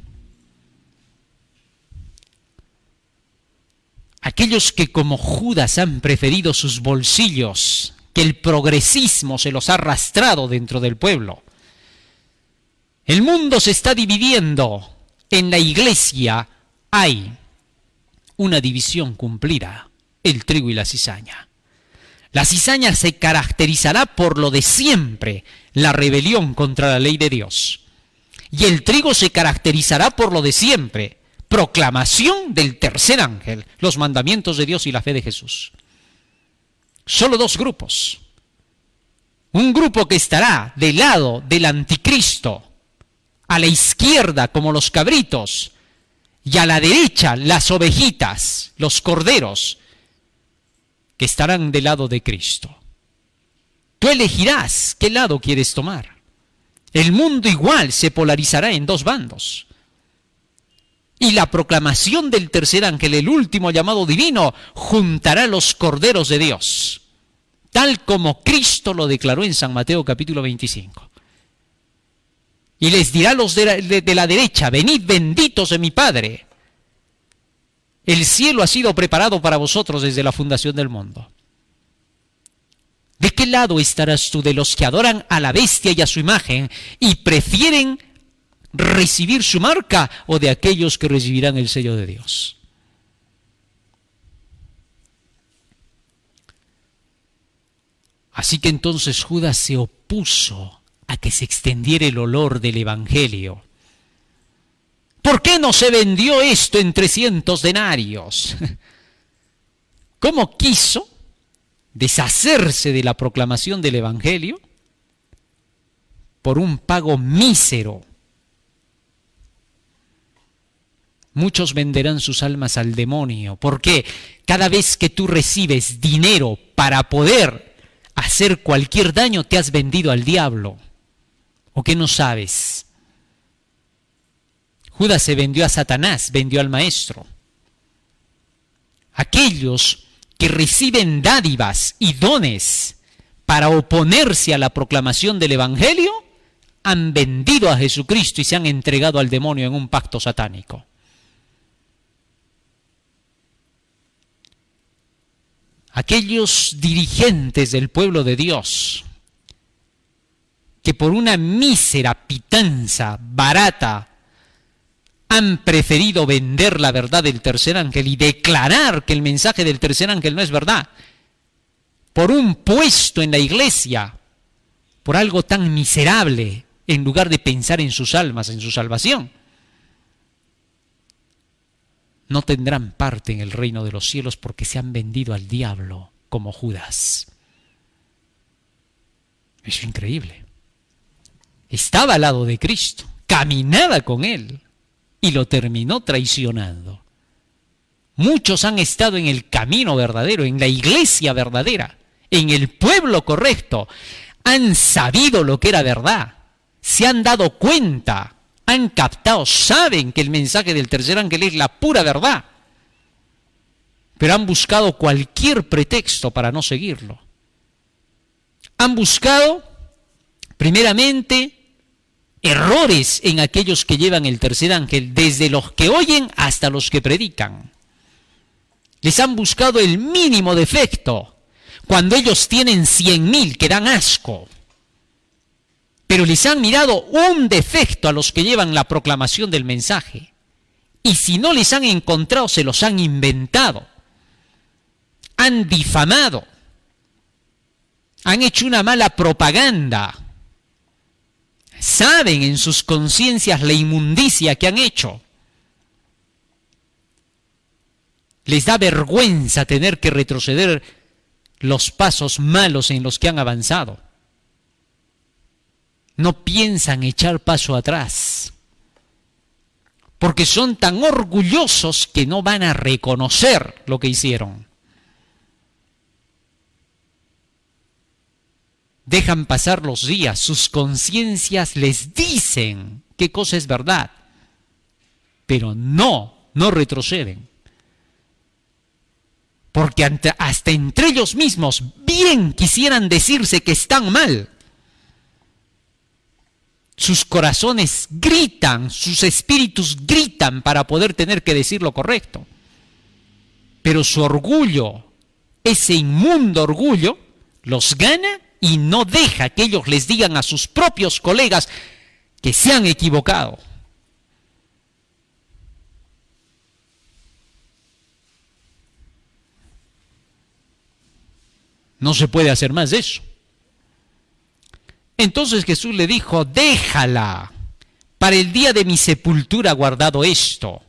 Aquellos que como Judas han preferido sus bolsillos, que el progresismo se los ha arrastrado dentro del pueblo. El mundo se está dividiendo. En la iglesia hay una división cumplida, el trigo y la cizaña. La cizaña se caracterizará por lo de siempre, la rebelión contra la ley de Dios. Y el trigo se caracterizará por lo de siempre, proclamación del tercer ángel, los mandamientos de Dios y la fe de Jesús. Solo dos grupos. Un grupo que estará del lado del anticristo, a la izquierda como los cabritos, y a la derecha las ovejitas, los corderos, que estarán del lado de Cristo. Tú elegirás qué lado quieres tomar. El mundo igual se polarizará en dos bandos. Y la proclamación del tercer ángel, el último llamado divino, juntará los corderos de Dios, tal como Cristo lo declaró en San Mateo capítulo 25. Y les dirá a los de la derecha, venid benditos de mi Padre. El cielo ha sido preparado para vosotros desde la fundación del mundo. ¿De qué lado estarás tú? ¿De los que adoran a la bestia y a su imagen y prefieren recibir su marca, o de aquellos que recibirán el sello de Dios? Así que entonces Judas se opuso a que se extendiera el olor del evangelio. ¿Por qué no se vendió esto en 300 denarios? ¿Cómo quiso deshacerse de la proclamación del evangelio por un pago mísero? Muchos venderán sus almas al demonio, porque cada vez que tú recibes dinero para poder hacer cualquier daño, te has vendido al diablo. ¿O qué no sabes? Judas se vendió a Satanás, vendió al maestro. Aquellos que reciben dádivas y dones para oponerse a la proclamación del evangelio, han vendido a Jesucristo y se han entregado al demonio en un pacto satánico. aquellos dirigentes del pueblo de Dios que por una mísera pitanza barata han preferido vender la verdad del tercer ángel y declarar que el mensaje del tercer ángel no es verdad, por un puesto en la iglesia, por algo tan miserable, en lugar de pensar en sus almas, en su salvación, no tendrán parte en el reino de los cielos porque se han vendido al diablo como Judas. Es increíble. Estaba al lado de Cristo, caminaba con Él y lo terminó traicionando. Muchos han estado en el camino verdadero, en la iglesia verdadera, en el pueblo correcto. Han sabido lo que era verdad, se han dado cuenta, han captado, saben que el mensaje del tercer ángel es la pura verdad, pero han buscado cualquier pretexto para no seguirlo. Han buscado, primeramente, errores en aquellos que llevan el tercer ángel, desde los que oyen hasta los que predican. Les han buscado el mínimo defecto, cuando ellos tienen 100,000 que dan asco. Pero les han mirado un defecto a los que llevan la proclamación del mensaje. Y si no les han encontrado, se los han inventado. Han difamado. Han hecho una mala propaganda. Saben en sus conciencias la inmundicia que han hecho. Les da vergüenza tener que retroceder los pasos malos en los que han avanzado. No piensan echar paso atrás, porque son tan orgullosos que no van a reconocer lo que hicieron. Dejan pasar los días, sus conciencias les dicen qué cosa es verdad, pero no retroceden. Porque hasta entre ellos mismos bien quisieran decirse que están mal. Sus corazones gritan, sus espíritus gritan para poder tener que decir lo correcto. Pero su orgullo, ese inmundo orgullo, los gana y no deja que ellos les digan a sus propios colegas que se han equivocado. No se puede hacer más de eso. Entonces Jesús le dijo, déjala, para el día de mi sepultura guardado esto.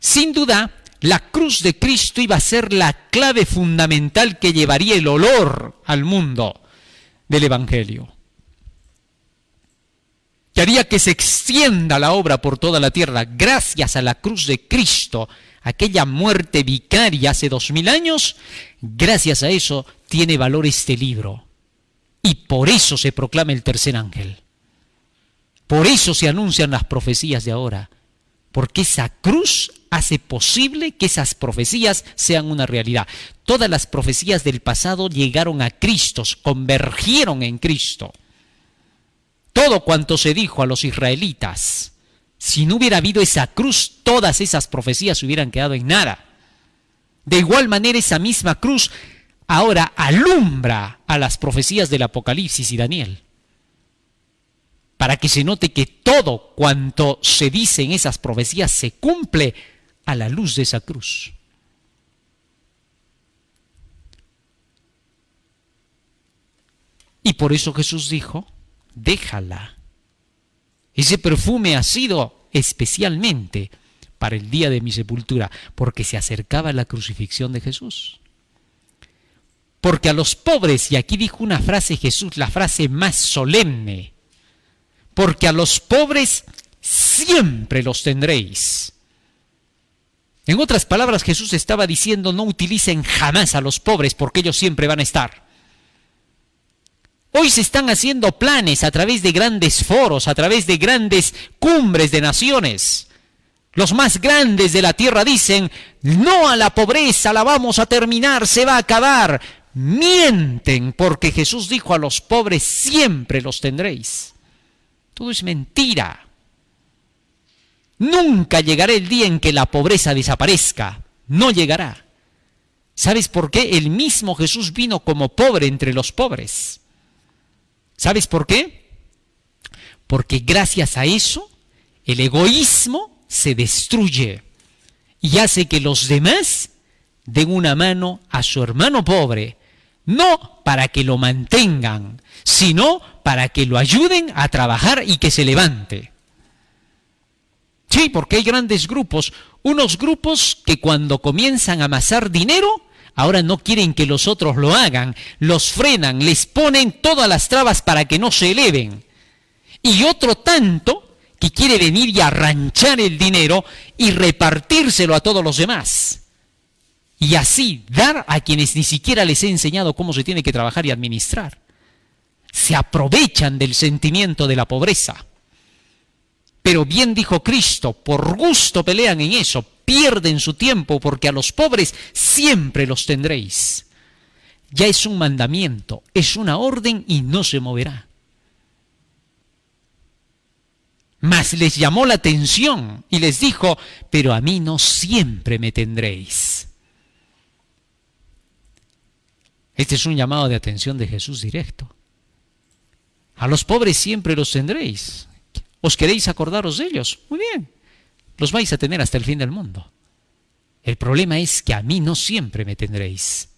Sin duda, la cruz de Cristo iba a ser la clave fundamental que llevaría el olor al mundo del Evangelio. Que haría que se extienda la obra por toda la tierra. Gracias a la cruz de Cristo, aquella muerte vicaria hace 2000 años, gracias a eso tiene valor este libro. Y por eso se proclama el tercer ángel. Por eso se anuncian las profecías de ahora. Porque esa cruz hace posible que esas profecías sean una realidad. Todas las profecías del pasado llegaron a Cristo, convergieron en Cristo. Todo cuanto se dijo a los israelitas, si no hubiera habido esa cruz, todas esas profecías se hubieran quedado en nada. De igual manera, esa misma cruz ahora alumbra a las profecías del Apocalipsis y Daniel, para que se note que todo cuanto se dice en esas profecías se cumple a la luz de esa cruz. Y por eso Jesús dijo, déjala. Ese perfume ha sido especialmente para el día de mi sepultura, porque se acercaba la crucifixión de Jesús. Porque a los pobres, y aquí dijo una frase Jesús, la frase más solemne, porque a los pobres siempre los tendréis. En otras palabras, Jesús estaba diciendo, no utilicen jamás a los pobres, porque ellos siempre van a estar. Hoy se están haciendo planes a través de grandes foros, a través de grandes cumbres de naciones. Los más grandes de la tierra dicen, no a la pobreza, la vamos a terminar, se va a acabar. Mienten, porque Jesús dijo a los pobres, siempre los tendréis. Todo es mentira. Nunca llegará el día en que la pobreza desaparezca. No llegará. ¿Sabes por qué? El mismo Jesús vino como pobre entre los pobres. ¿Sabes por qué? Porque gracias a eso, el egoísmo se destruye y hace que los demás den una mano a su hermano pobre, no para que lo mantengan, sino para que lo ayuden a trabajar y que se levante. Sí, porque hay grandes grupos, unos grupos que cuando comienzan a amasar dinero, ahora no quieren que los otros lo hagan, los frenan, les ponen todas las trabas para que no se eleven. Y otro tanto que quiere venir y arranchar el dinero y repartírselo a todos los demás. Y así dar a quienes ni siquiera les he enseñado cómo se tiene que trabajar y administrar. Se aprovechan del sentimiento de la pobreza. Pero bien dijo Cristo, por gusto pelean en eso, pierden su tiempo porque a los pobres siempre los tendréis. Ya es un mandamiento, es una orden y no se moverá. Mas les llamó la atención y les dijo, pero a mí no siempre me tendréis. Este es un llamado de atención de Jesús directo. A los pobres siempre los tendréis. ¿Os queréis acordaros de ellos? Muy bien, los vais a tener hasta el fin del mundo. El problema es que a mí no siempre me tendréis.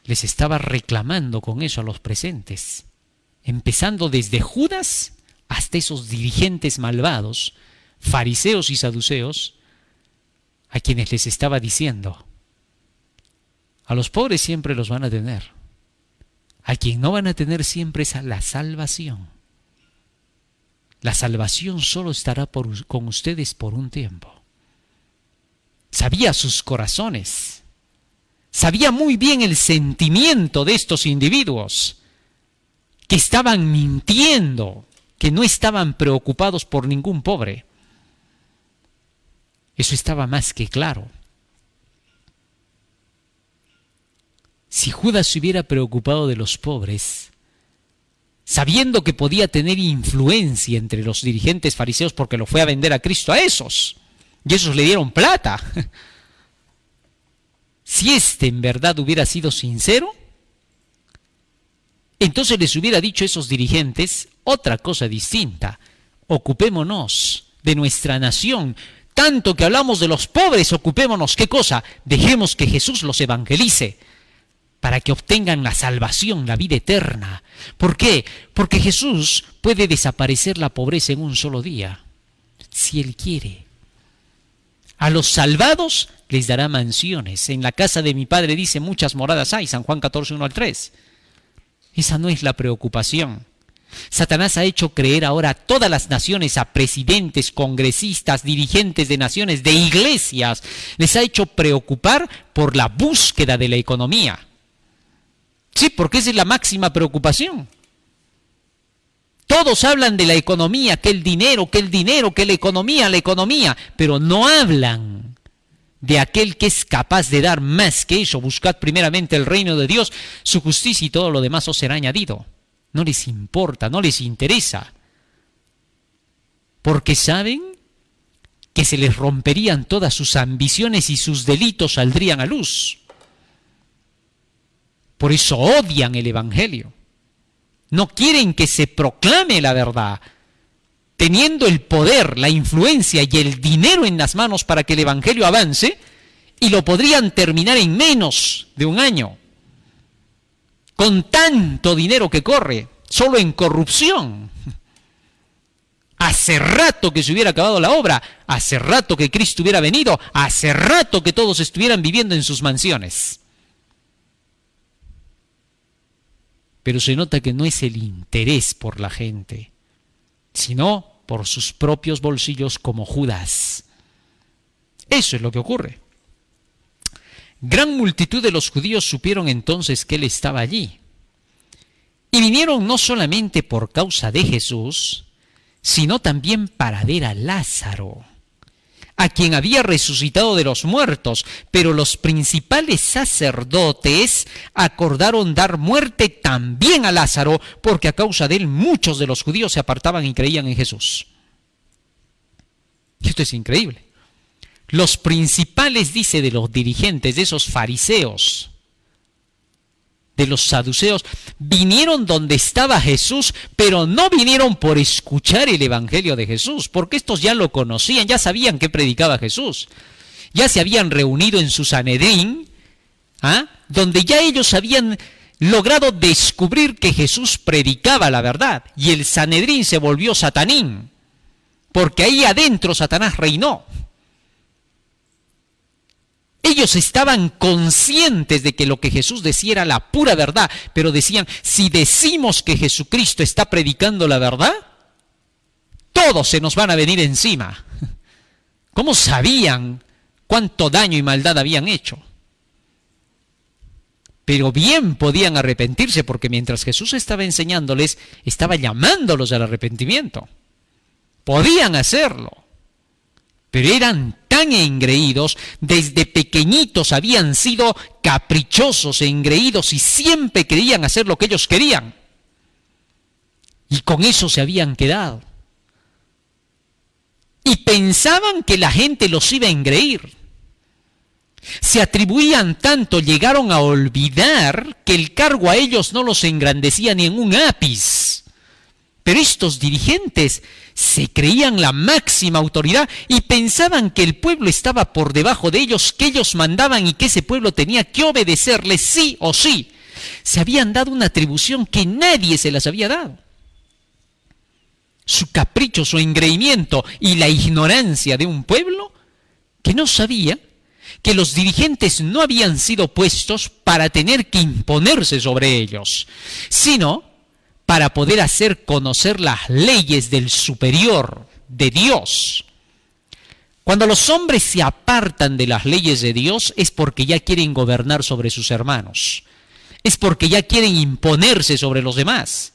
Les estaba reclamando con eso a los presentes, empezando desde Judas hasta esos dirigentes malvados, fariseos y saduceos, a quienes les estaba diciendo, a los pobres siempre los van a tener. A quien no van a tener siempre es a la salvación. La salvación solo estará con ustedes por un tiempo. Sabía sus corazones. Sabía muy bien el sentimiento de estos individuos que estaban mintiendo, que no estaban preocupados por ningún pobre. Eso estaba más que claro. Si Judas se hubiera preocupado de los pobres, sabiendo que podía tener influencia entre los dirigentes fariseos porque lo fue a vender a Cristo a esos, y esos le dieron plata. Si en verdad hubiera sido sincero, entonces les hubiera dicho a esos dirigentes otra cosa distinta. Ocupémonos de nuestra nación. Tanto que hablamos de los pobres, ocupémonos. ¿Qué cosa? Dejemos que Jesús los evangelice para que obtengan la salvación, la vida eterna. ¿Por qué? Porque Jesús puede desaparecer la pobreza en un solo día, si Él quiere. A los salvados les dará mansiones. En la casa de mi Padre dice muchas moradas hay, San Juan 14, 1 al 3. Esa no es la preocupación. Satanás ha hecho creer ahora a todas las naciones, a presidentes, congresistas, dirigentes de naciones, de iglesias, les ha hecho preocupar por la búsqueda de la economía. Sí, porque esa es la máxima preocupación. Todos hablan de la economía, que el dinero, que la economía, pero no hablan de aquel que es capaz de dar más que eso. Buscad primeramente el reino de Dios, su justicia y todo lo demás os será añadido. No les importa, no les interesa. Porque saben que se les romperían todas sus ambiciones y sus delitos saldrían a luz. Por eso odian el Evangelio. No quieren que se proclame la verdad, teniendo el poder, la influencia y el dinero en las manos para que el Evangelio avance, y lo podrían terminar en menos de un año. Con tanto dinero que corre, solo en corrupción. Hace rato que se hubiera acabado la obra, hace rato que Cristo hubiera venido, hace rato que todos estuvieran viviendo en sus mansiones. Pero se nota que no es el interés por la gente, sino por sus propios bolsillos como Judas. Eso es lo que ocurre. Gran multitud de los judíos supieron entonces que él estaba allí. Y vinieron no solamente por causa de Jesús, sino también para ver a Lázaro, a quien había resucitado de los muertos. Pero los principales sacerdotes acordaron dar muerte también a Lázaro, porque a causa de él muchos de los judíos se apartaban y creían en Jesús. Esto es increíble. los principales, dice, de los dirigentes, de esos fariseos, de los saduceos, vinieron donde estaba Jesús, pero no vinieron por escuchar el evangelio de Jesús, porque estos ya lo conocían, ya sabían qué predicaba Jesús. Ya se habían reunido en su Sanedrín, donde ya ellos habían logrado descubrir que Jesús predicaba la verdad, y el Sanedrín se volvió Satanín, porque ahí adentro Satanás reinó. Ellos estaban conscientes de que lo que Jesús decía era la pura verdad, pero decían, si decimos que Jesucristo está predicando la verdad, todos se nos van a venir encima. ¿Cómo sabían cuánto daño y maldad habían hecho? Pero bien podían arrepentirse, porque mientras Jesús estaba enseñándoles, estaba llamándolos al arrepentimiento. Podían hacerlo. Pero eran tan engreídos, desde pequeñitos habían sido caprichosos e engreídos y siempre querían hacer lo que ellos querían. Y con eso se habían quedado. Y pensaban que la gente los iba a engreír. Se atribuían tanto, llegaron a olvidar que el cargo a ellos no los engrandecía ni en un ápice. Pero estos dirigentes se creían la máxima autoridad y pensaban que el pueblo estaba por debajo de ellos, que ellos mandaban y que ese pueblo tenía que obedecerles sí o sí. Se habían dado una atribución que nadie se las había dado. Su capricho, su engreimiento y la ignorancia de un pueblo que no sabía que los dirigentes no habían sido puestos para tener que imponerse sobre ellos, sino para poder hacer conocer las leyes del superior, de Dios. Cuando los hombres se apartan de las leyes de Dios es porque ya quieren gobernar sobre sus hermanos, es porque ya quieren imponerse sobre los demás,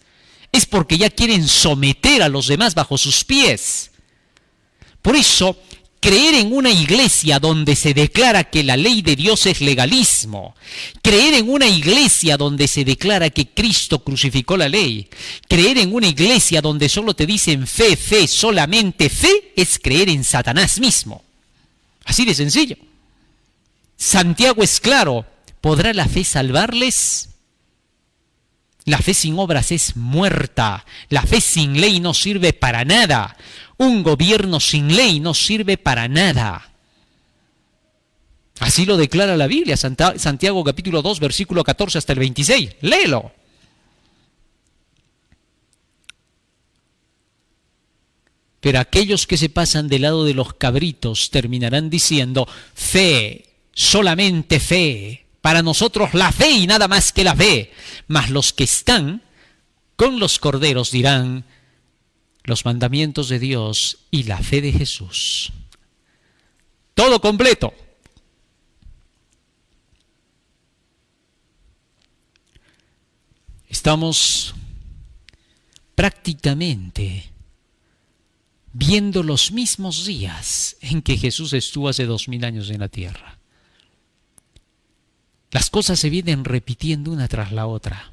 es porque ya quieren someter a los demás bajo sus pies. Por eso, creer en una iglesia donde se declara que la ley de Dios es legalismo, creer en una iglesia donde se declara que Cristo crucificó la ley, creer en una iglesia donde solo te dicen fe, fe, solamente fe, es creer en Satanás mismo. Así de sencillo. Santiago es claro, ¿podrá la fe salvarles? La fe sin obras es muerta, la fe sin ley no sirve para nada. Un gobierno sin ley no sirve para nada. Así lo declara la Biblia, Santiago capítulo 2, versículo 14 hasta el 26. Léelo. Pero aquellos que se pasan del lado de los cabritos terminarán diciendo, fe, solamente fe. Para nosotros la fe y nada más que la fe. Mas los que están con los corderos dirán, los mandamientos de Dios y la fe de Jesús. Todo completo. Estamos prácticamente viendo los mismos días en que Jesús estuvo hace 2000 años en la tierra. Las cosas se vienen repitiendo una tras la otra.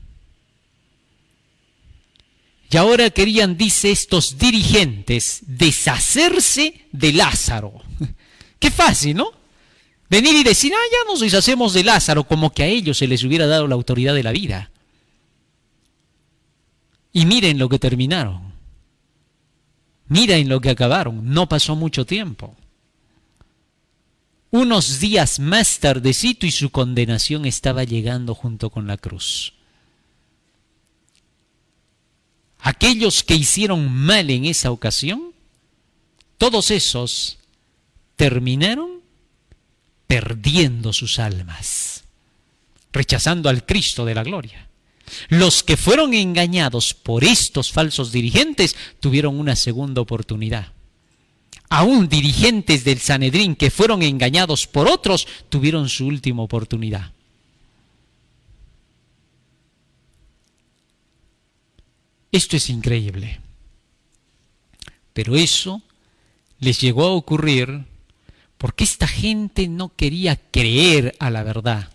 Y ahora querían, dice, estos dirigentes, deshacerse de Lázaro. Qué fácil, ¿no? Venir y decir, ya nos deshacemos de Lázaro, como que a ellos se les hubiera dado la autoridad de la vida. Y miren lo que terminaron. Miren lo que acabaron. No pasó mucho tiempo. Unos días más tardecito y su condenación estaba llegando junto con la cruz. Aquellos que hicieron mal en esa ocasión, todos esos terminaron perdiendo sus almas, rechazando al Cristo de la gloria. Los que fueron engañados por estos falsos dirigentes tuvieron una segunda oportunidad. Aún dirigentes del Sanedrín que fueron engañados por otros tuvieron su última oportunidad. Esto es increíble. Pero eso les llegó a ocurrir porque esta gente no quería creer a la verdad.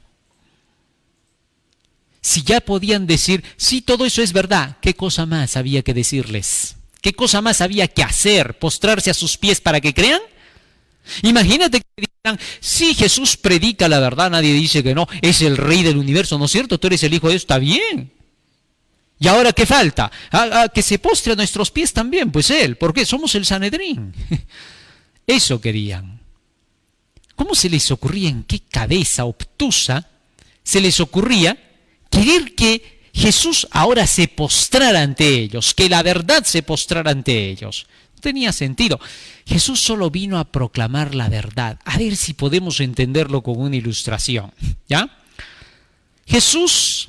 Si ya podían decir, sí, todo eso es verdad, ¿qué cosa más había que decirles? ¿Qué cosa más había que hacer? ¿Postrarse a sus pies para que crean? Imagínate que dijeran, sí, Jesús predica la verdad, nadie dice que no, es el rey del universo, ¿no es cierto? Tú eres el hijo de Dios, está bien. ¿Y ahora qué falta? Que se postre a nuestros pies también, pues él. ¿Por qué? Somos el Sanedrín. Eso querían. ¿Cómo se les ocurría, en qué cabeza obtusa se les ocurría querer que Jesús ahora se postrara ante ellos, que la verdad se postrara ante ellos? No tenía sentido. Jesús solo vino a proclamar la verdad. A ver si podemos entenderlo con una ilustración, ¿ya? Jesús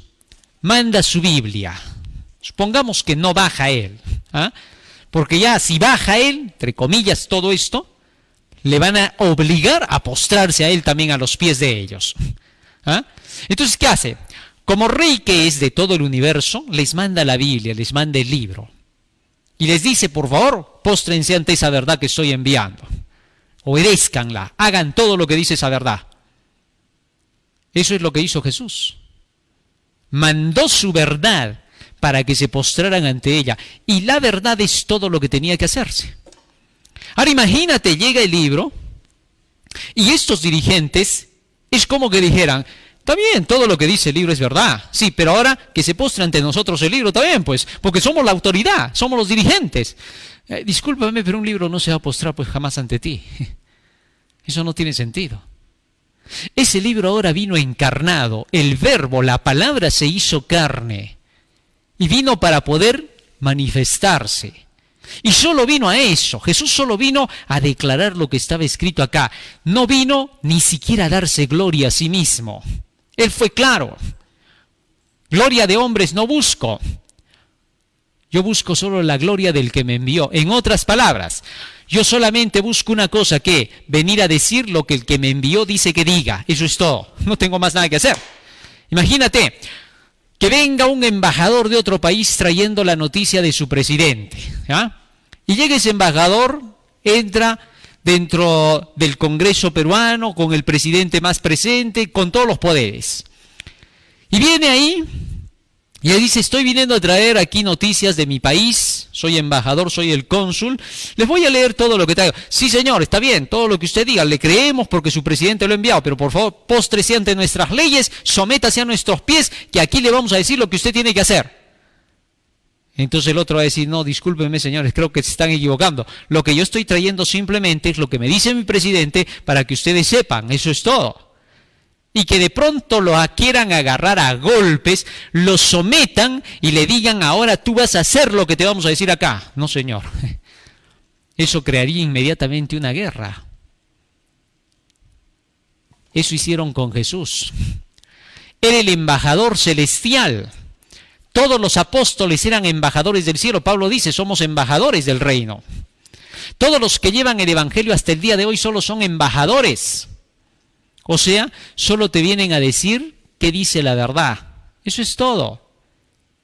manda su Biblia. Supongamos que no baja él, ¿ah? Porque ya si baja él, entre comillas, todo esto, le van a obligar a postrarse a él también a los pies de ellos, ¿ah? Entonces, ¿qué hace? Como rey que es de todo el universo, les manda la Biblia, les manda el libro. Y les dice, por favor, póstrense ante esa verdad que estoy enviando. Obedézcanla, hagan todo lo que dice esa verdad. Eso es lo que hizo Jesús. Mandó su verdad para que se postraran ante ella. Y la verdad es todo lo que tenía que hacerse. Ahora imagínate, llega el libro y estos dirigentes es como que dijeran, está bien, todo lo que dice el libro es verdad, sí, pero ahora que se postre ante nosotros el libro, está bien, pues, porque somos la autoridad, somos los dirigentes. Discúlpame, pero un libro no se va a postrar pues jamás ante ti. Eso no tiene sentido. Ese libro ahora vino encarnado, el verbo, la palabra se hizo carne y vino para poder manifestarse. Y solo vino a eso, Jesús solo vino a declarar lo que estaba escrito acá. No vino ni siquiera a darse gloria a sí mismo. Él fue claro. Gloria de hombres no busco. Yo busco solo la gloria del que me envió. En otras palabras, yo solamente busco una cosa, que venir a decir lo que el que me envió dice que diga. Eso es todo. No tengo más nada que hacer. Imagínate que venga un embajador de otro país trayendo la noticia de su presidente, ¿ya? Y llega ese embajador, entra dentro del Congreso peruano, con el presidente más presente, con todos los poderes. Y viene ahí y le dice, estoy viniendo a traer aquí noticias de mi país, soy embajador, soy el cónsul, les voy a leer todo lo que traigo. Sí, señor, está bien, todo lo que usted diga, le creemos porque su presidente lo ha enviado, pero por favor, póstrese ante nuestras leyes, sométase a nuestros pies, que aquí le vamos a decir lo que usted tiene que hacer. Entonces el otro va a decir, no, discúlpenme señores, creo que se están equivocando. Lo que yo estoy trayendo simplemente es lo que me dice mi presidente para que ustedes sepan, eso es todo. Y que de pronto lo quieran agarrar a golpes, lo sometan y le digan, ahora tú vas a hacer lo que te vamos a decir acá. No, señor. Eso crearía inmediatamente una guerra. Eso hicieron con Jesús. Era el embajador celestial. Todos los apóstoles eran embajadores del cielo. Pablo dice, somos embajadores del reino. Todos los que llevan el evangelio hasta el día de hoy solo son embajadores. O sea, solo te vienen a decir qué dice la verdad. Eso es todo.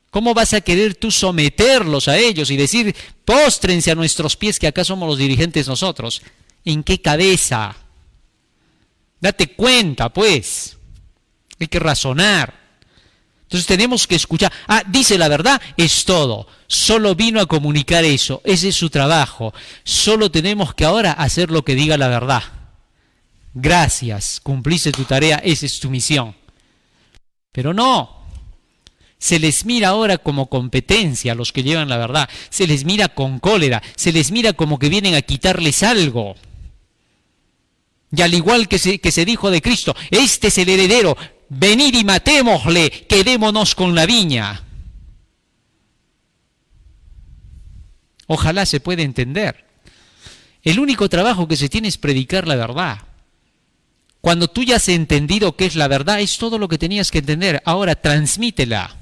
¿Cómo vas a querer tú someterlos a ellos y decir, póstrense a nuestros pies, que acá somos los dirigentes nosotros? ¿En qué cabeza? Date cuenta, pues. Hay que razonar. Entonces tenemos que escuchar. Dice la verdad, es todo. Solo vino a comunicar eso. Ese es su trabajo. Solo tenemos que ahora hacer lo que diga la verdad. Gracias, cumpliste tu tarea, esa es tu misión. Pero no, se les mira ahora como competencia a los que llevan la verdad, se les mira con cólera, se les mira como que vienen a quitarles algo. Y al igual que se dijo de Cristo, este es el heredero, venid y matémosle, quedémonos con la viña. Ojalá se pueda entender. El único trabajo que se tiene es predicar la verdad. Cuando tú ya has entendido qué es la verdad, es todo lo que tenías que entender. Ahora transmítela,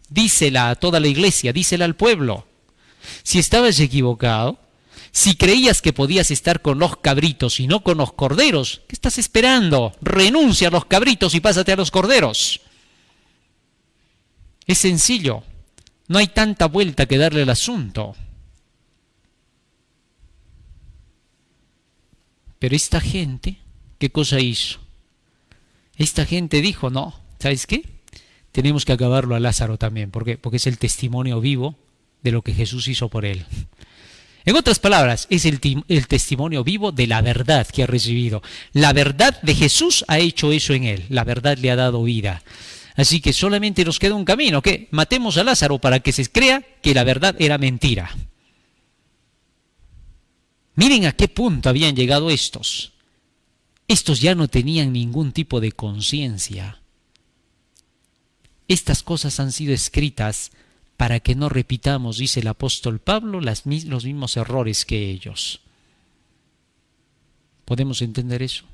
dísela a toda la iglesia, dísela al pueblo. Si estabas equivocado, si creías que podías estar con los cabritos y no con los corderos, ¿qué estás esperando? Renuncia a los cabritos y pásate a los corderos. Es sencillo, no hay tanta vuelta que darle al asunto. Pero esta gente, ¿qué cosa hizo? Esta gente dijo, no, ¿sabes qué? Tenemos que acabarlo a Lázaro también. ¿Por qué? Porque es el testimonio vivo de lo que Jesús hizo por él. En otras palabras, es el testimonio vivo de la verdad que ha recibido. La verdad de Jesús ha hecho eso en él. La verdad le ha dado vida. Así que solamente nos queda un camino, que matemos a Lázaro para que se crea que la verdad era mentira. Miren a qué punto habían llegado estos. Estos ya no tenían ningún tipo de conciencia. Estas cosas han sido escritas para que no repitamos, dice el apóstol Pablo, los mismos errores que ellos. ¿Podemos entender eso?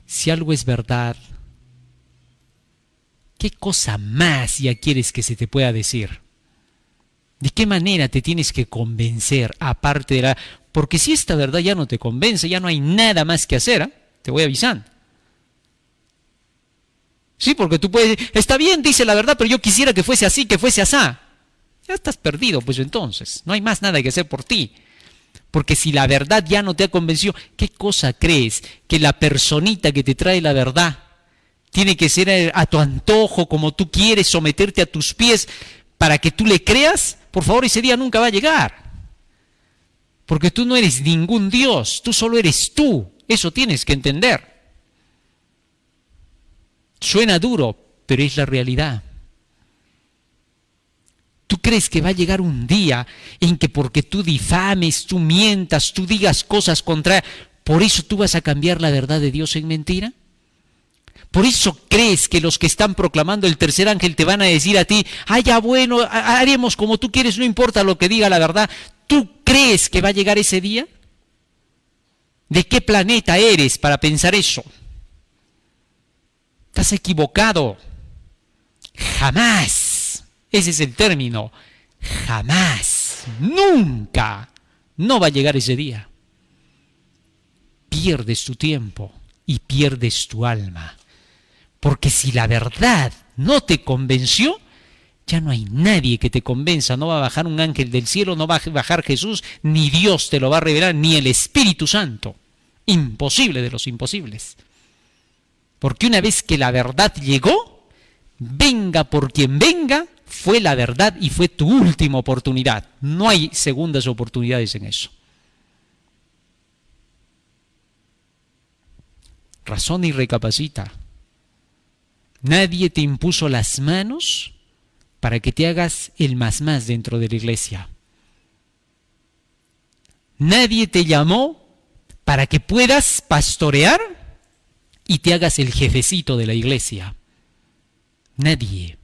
Si algo es verdad, ¿qué cosa más ya quieres que se te pueda decir? ¿De qué manera te tienes que convencer aparte de la... Porque si esta verdad ya no te convence, ya no hay nada más que hacer, ¿eh? Te voy avisando. Sí, porque tú puedes... Está bien, dice la verdad, pero yo quisiera que fuese así, que fuese asá. Ya estás perdido, pues entonces. No hay más nada que hacer por ti. Porque si la verdad ya no te ha convencido, ¿qué cosa crees? Que la personita que te trae la verdad tiene que ser a tu antojo, como tú quieres, someterte a tus pies para que tú le creas. Por favor, ese día nunca va a llegar. Porque tú no eres ningún Dios, tú solo eres tú. Eso tienes que entender. Suena duro, pero es la realidad. ¿Tú crees que va a llegar un día en que porque tú difames, tú mientas, tú digas cosas contrarias, por eso tú vas a cambiar la verdad de Dios en mentira? ¿Por eso crees que los que están proclamando el tercer ángel te van a decir a ti, ah, ya bueno, haremos como tú quieres, no importa lo que diga la verdad? ¿Tú crees que va a llegar ese día? ¿De qué planeta eres para pensar eso? Estás equivocado. Jamás. Ese es el término. Jamás. Nunca. No va a llegar ese día. Pierdes tu tiempo y pierdes tu alma. Porque si la verdad no te convenció, ya no hay nadie que te convenza. No va a bajar un ángel del cielo, no va a bajar Jesús, ni Dios te lo va a revelar, ni el Espíritu Santo. Imposible de los imposibles. Porque una vez que la verdad llegó, venga por quien venga, fue la verdad y fue tu última oportunidad. No hay segundas oportunidades en eso. Razona y recapacita. Nadie te impuso las manos para que te hagas el más dentro de la iglesia. Nadie te llamó para que puedas pastorear y te hagas el jefecito de la iglesia. Nadie.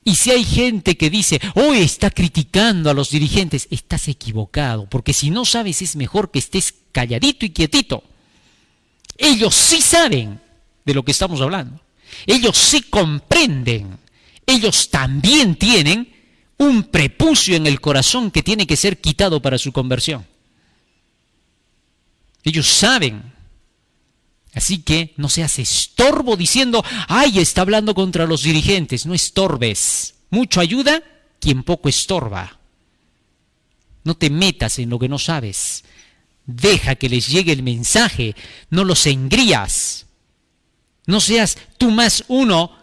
Y si hay gente que dice, oh, está criticando a los dirigentes, estás equivocado, porque si no sabes es mejor que estés calladito y quietito. Ellos sí saben de lo que estamos hablando. Ellos sí comprenden. Ellos también tienen un prepucio en el corazón que tiene que ser quitado para su conversión. Ellos saben. Así que no seas estorbo diciendo, ay, está hablando contra los dirigentes. No estorbes. Mucho ayuda quien poco estorba. No te metas en lo que no sabes. Deja que les llegue el mensaje. No los engrías. No seas tú más uno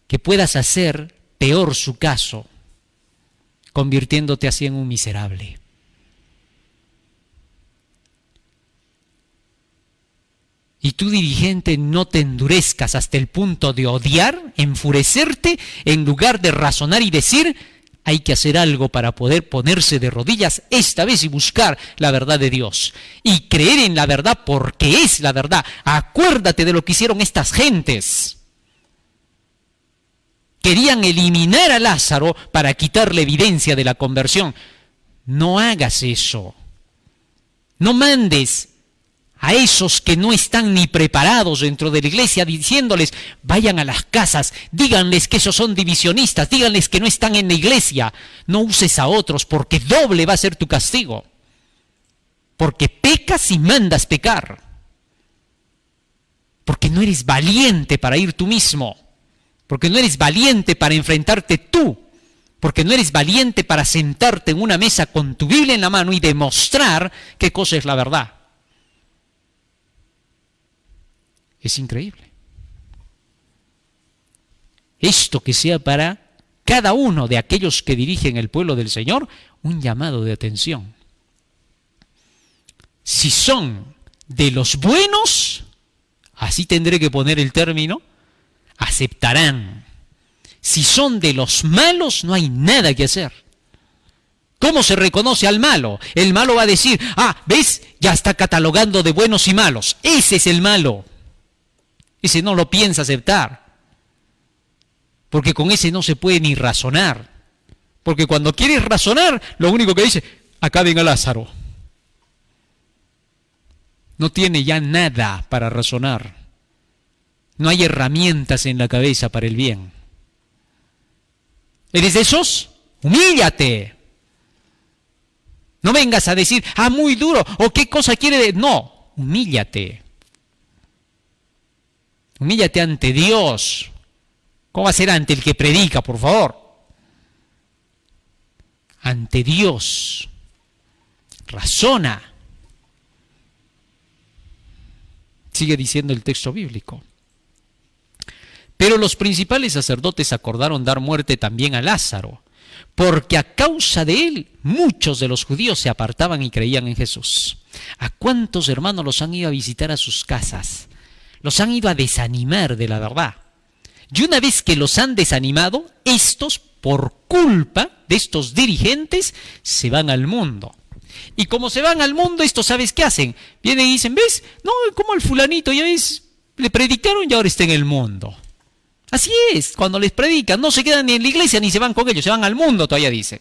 que puedas hacer peor su caso, convirtiéndote así en un miserable. Y tú, dirigente, no te endurezcas hasta el punto de odiar, enfurecerte, en lugar de razonar y decir, hay que hacer algo para poder ponerse de rodillas esta vez y buscar la verdad de Dios. Y creer en la verdad porque es la verdad. Acuérdate de lo que hicieron estas gentes. Querían eliminar a Lázaro para quitarle evidencia de la conversión. No hagas eso. No mandes a esos que no están ni preparados dentro de la iglesia, diciéndoles, vayan a las casas, díganles que esos son divisionistas, díganles que no están en la iglesia. No uses a otros, porque doble va a ser tu castigo. Porque pecas y mandas pecar. Porque no eres valiente para ir tú mismo. Porque no eres valiente para enfrentarte tú. Porque no eres valiente para sentarte en una mesa con tu Biblia en la mano y demostrar qué cosa es la verdad. Es increíble. Esto que sea para cada uno de aquellos que dirigen el pueblo del Señor un llamado de atención. Si son de los buenos, así tendré que poner el término, aceptarán. Si son de los malos, no hay nada que hacer. ¿Cómo se reconoce al malo? El malo va a decir, ¿ves? Ya está catalogando de buenos y malos. Ese es el malo. Ese no lo piensa aceptar. Porque con ese no se puede ni razonar. Porque cuando quieres razonar, lo único que dice, acá ven a Lázaro. No tiene ya nada para razonar. No hay herramientas en la cabeza para el bien. ¿Eres de esos? Humíllate. No vengas a decir, muy duro, o qué cosa quiere. No, humíllate. Humíllate ante Dios. ¿Cómo va a ser ante el que predica, por favor? Ante Dios. Razona. Sigue diciendo el texto bíblico. Pero los principales sacerdotes acordaron dar muerte también a Lázaro, porque a causa de él muchos de los judíos se apartaban y creían en Jesús. ¿A cuántos hermanos los han ido a visitar a sus casas? Los han ido a desanimar de la verdad. Y una vez que los han desanimado, estos, por culpa de estos dirigentes, se van al mundo. Y como se van al mundo, estos, ¿sabes qué hacen? Vienen y dicen, ¿ves? No, como al fulanito, ya ves, le predicaron y ahora está en el mundo. Así es, cuando les predican, no se quedan ni en la iglesia ni se van con ellos, se van al mundo, todavía dicen.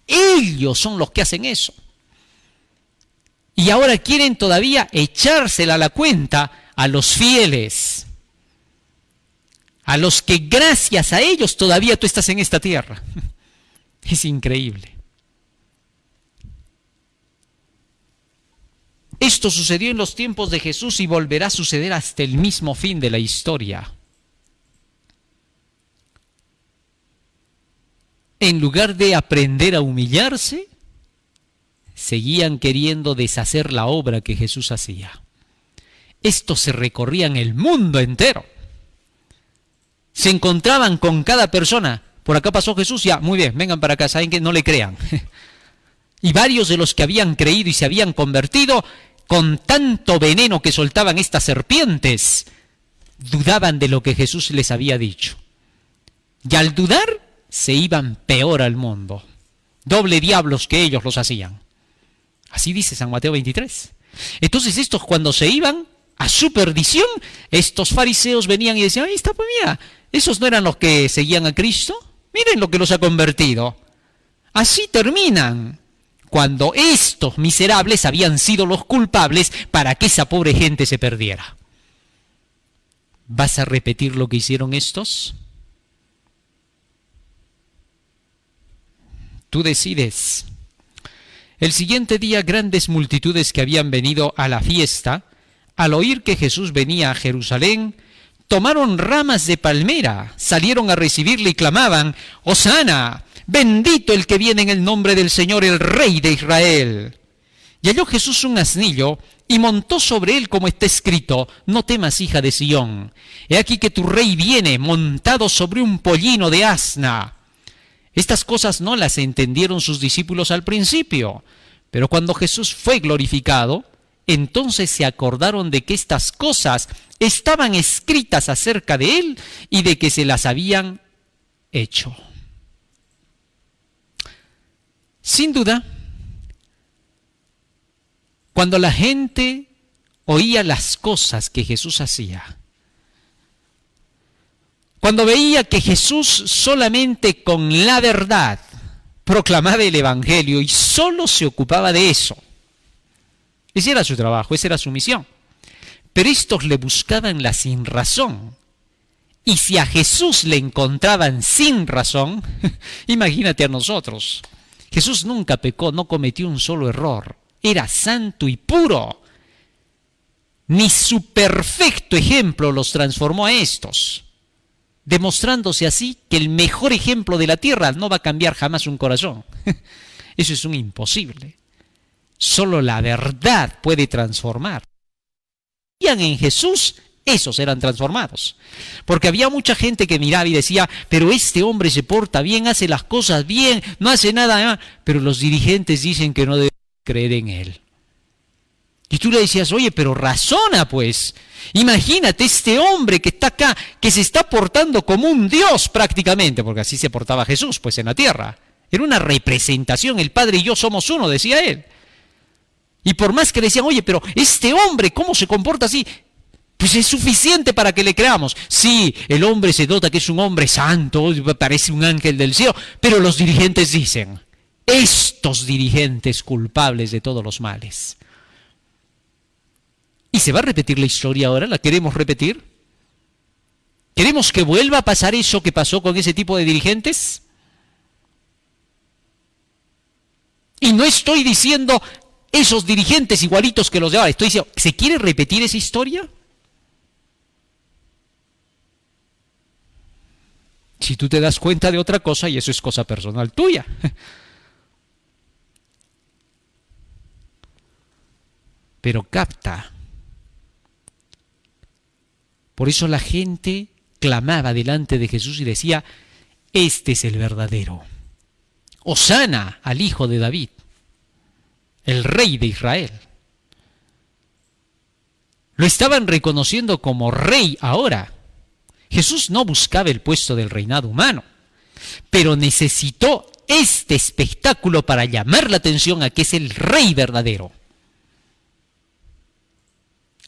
Ellos son los que hacen eso. Y ahora quieren todavía echársela a la cuenta a los fieles, a los que gracias a ellos todavía tú estás en esta tierra. Es increíble. Esto sucedió en los tiempos de Jesús y volverá a suceder hasta el mismo fin de la historia. En lugar de aprender a humillarse, seguían queriendo deshacer la obra que Jesús hacía. Estos se recorrían el mundo entero. Se encontraban con cada persona. Por acá pasó Jesús, ya, muy bien, vengan para acá, saben que no le crean. Y varios de los que habían creído y se habían convertido, con tanto veneno que soltaban estas serpientes, dudaban de lo que Jesús les había dicho. Y al dudar, se iban peor al mundo. Doble diablos que ellos los hacían. Así dice San Mateo 23. Entonces estos, cuando se iban a su perdición, estos fariseos venían y decían, ahí está, pues mira, esos no eran los que seguían a Cristo. Miren lo que los ha convertido. Así terminan, cuando estos miserables habían sido los culpables para que esa pobre gente se perdiera. ¿Vas a repetir lo que hicieron estos? Tú decides. El siguiente día, grandes multitudes que habían venido a la fiesta, al oír que Jesús venía a Jerusalén, tomaron ramas de palmera, salieron a recibirle y clamaban, «Hosana, bendito el que viene en el nombre del Señor, el Rey de Israel». Y halló Jesús un asnillo y montó sobre él como está escrito, «No temas, hija de Sión, he aquí que tu rey viene montado sobre un pollino de asna». Estas cosas no las entendieron sus discípulos al principio, pero cuando Jesús fue glorificado, entonces se acordaron de que estas cosas estaban escritas acerca de él y de que se las habían hecho. Sin duda, cuando la gente oía las cosas que Jesús hacía, cuando veía que Jesús solamente con la verdad proclamaba el Evangelio y solo se ocupaba de eso, ese era su trabajo, esa era su misión. Pero estos le buscaban la sinrazón. Y si a Jesús le encontraban sin razón, imagínate a nosotros. Jesús nunca pecó, no cometió un solo error. Era santo y puro. Ni su perfecto ejemplo los transformó a estos, demostrándose así que el mejor ejemplo de la tierra no va a cambiar jamás un corazón. Eso es un imposible. Solo la verdad puede transformar. Creían en Jesús, Esos eran transformados. Porque había mucha gente que miraba y decía, pero este hombre se porta bien, hace las cosas bien, no hace nada mal. Pero los dirigentes dicen que no deben creer en él. Y tú le decías, oye, pero razona pues. Imagínate este hombre que está acá, que se está portando como un Dios prácticamente, porque así se portaba Jesús pues en la tierra. Era una representación, el Padre y yo somos uno, decía él. Y por más que le decían, oye, pero este hombre, ¿cómo se comporta así? Pues es suficiente para que le creamos. Sí, el hombre se nota que es un hombre santo, parece un ángel del cielo, pero los dirigentes dicen, estos dirigentes culpables de todos los males. ¿Y se va a repetir la historia ahora? ¿La queremos repetir? ¿Queremos que vuelva a pasar eso que pasó con ese tipo de dirigentes? Y no estoy diciendo esos dirigentes igualitos que los de ahora. Estoy diciendo, ¿se quiere repetir esa historia? Si tú te das cuenta de otra cosa, y eso es cosa personal tuya. Pero capta. Por eso la gente clamaba delante de Jesús y decía, este es el verdadero. Hosana al hijo de David, el rey de Israel. Lo estaban reconociendo como rey ahora. Jesús no buscaba el puesto del reinado humano, pero necesitó este espectáculo para llamar la atención a que es el rey verdadero.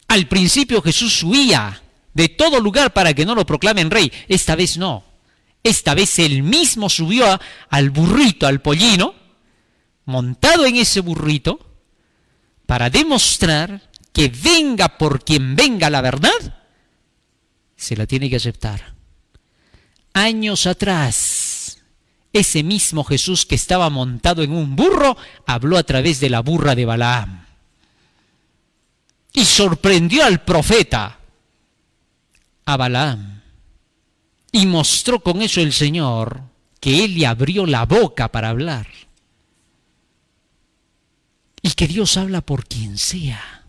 Al principio Jesús huía de todo lugar para que no lo proclamen rey. Esta vez no. Esta vez él mismo subió al burrito, al pollino, montado en ese burrito, para demostrar que venga por quien venga la verdad, se la tiene que aceptar. Años atrás, ese mismo Jesús que estaba montado en un burro, habló a través de la burra de Balaam. Y sorprendió al profeta, a Balaam. Y mostró con eso el Señor que Él le abrió la boca para hablar. Y que Dios habla por quien sea.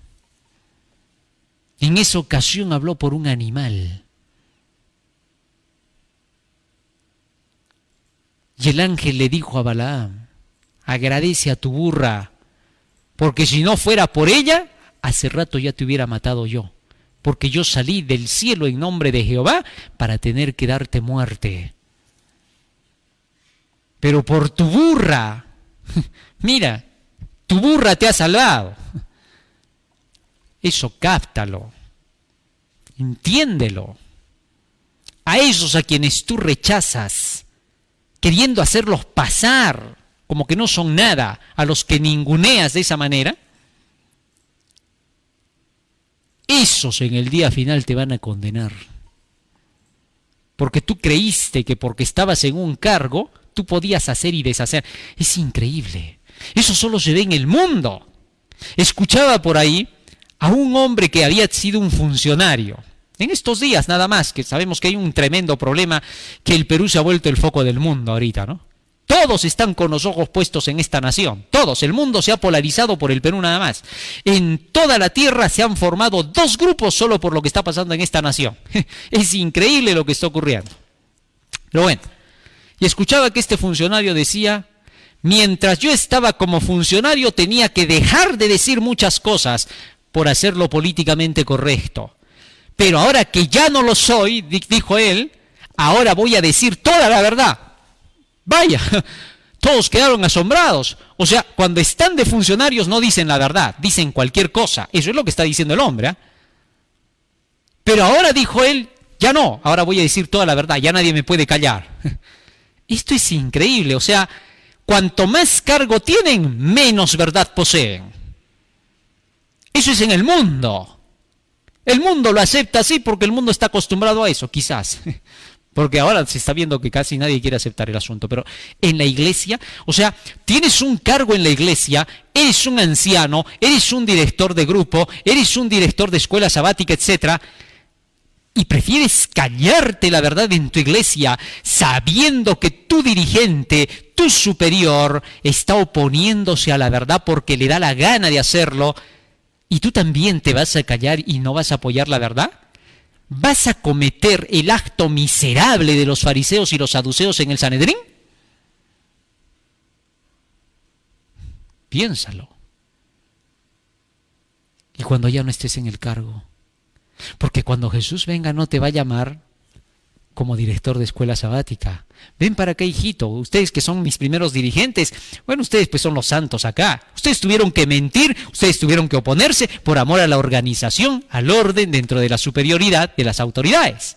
En esa ocasión habló por un animal. Y el ángel le dijo a Balaam, agradece a tu burra, porque si no fuera por ella, hace rato ya te hubiera matado yo. Porque yo salí del cielo en nombre de Jehová para tener que darte muerte. Pero por tu burra, mira, tu burra te ha salvado. Eso cáptalo, entiéndelo. A esos a quienes tú rechazas, queriendo hacerlos pasar como que no son nada, a los que ninguneas de esa manera, esos en el día final te van a condenar. Porque tú creíste que porque estabas en un cargo, tú podías hacer y deshacer. Es increíble. Eso solo se ve en el mundo. Escuchaba por ahí a un hombre que había sido un funcionario. En estos días nada más, que sabemos que hay un tremendo problema, que el Perú se ha vuelto el foco del mundo ahorita, ¿no? Todos están con los ojos puestos en esta nación. Todos. El mundo se ha polarizado por el Perú nada más. En toda la tierra se han formado dos grupos solo por lo que está pasando en esta nación. Es increíble lo que está ocurriendo. Pero bueno, y escuchaba que este funcionario decía, mientras yo estaba como funcionario tenía que dejar de decir muchas cosas por hacerlo políticamente correcto. Pero ahora que ya no lo soy, dijo él, ahora voy a decir toda la verdad. Vaya, todos quedaron asombrados. O sea, cuando están de funcionarios no dicen la verdad, dicen cualquier cosa. Eso es lo que está diciendo el hombre, ¿eh? Pero ahora, dijo él, ya no, ahora voy a decir toda la verdad, ya nadie me puede callar. Esto es increíble, o sea, cuanto más cargo tienen, menos verdad poseen. Eso es en el mundo. El mundo lo acepta así porque el mundo está acostumbrado a eso, quizás. Porque ahora se está viendo que casi nadie quiere aceptar el asunto. Pero en la iglesia, o sea, tienes un cargo en la iglesia, eres un anciano, eres un director de grupo, eres un director de escuela sabática, etc. Y prefieres callarte la verdad en tu iglesia sabiendo que tu dirigente, tu superior, está oponiéndose a la verdad porque le da la gana de hacerlo. ¿Y tú también te vas a callar y no vas a apoyar la verdad? ¿Vas a cometer el acto miserable de los fariseos y los saduceos en el Sanedrín? Piénsalo. Y cuando ya no estés en el cargo, porque cuando Jesús venga no te va a llamar como director de escuela sabática. Ven para acá, hijito, ustedes que son mis primeros dirigentes, bueno, ustedes pues son los santos acá. Ustedes tuvieron que mentir, ustedes tuvieron que oponerse por amor a la organización, al orden dentro de la superioridad de las autoridades.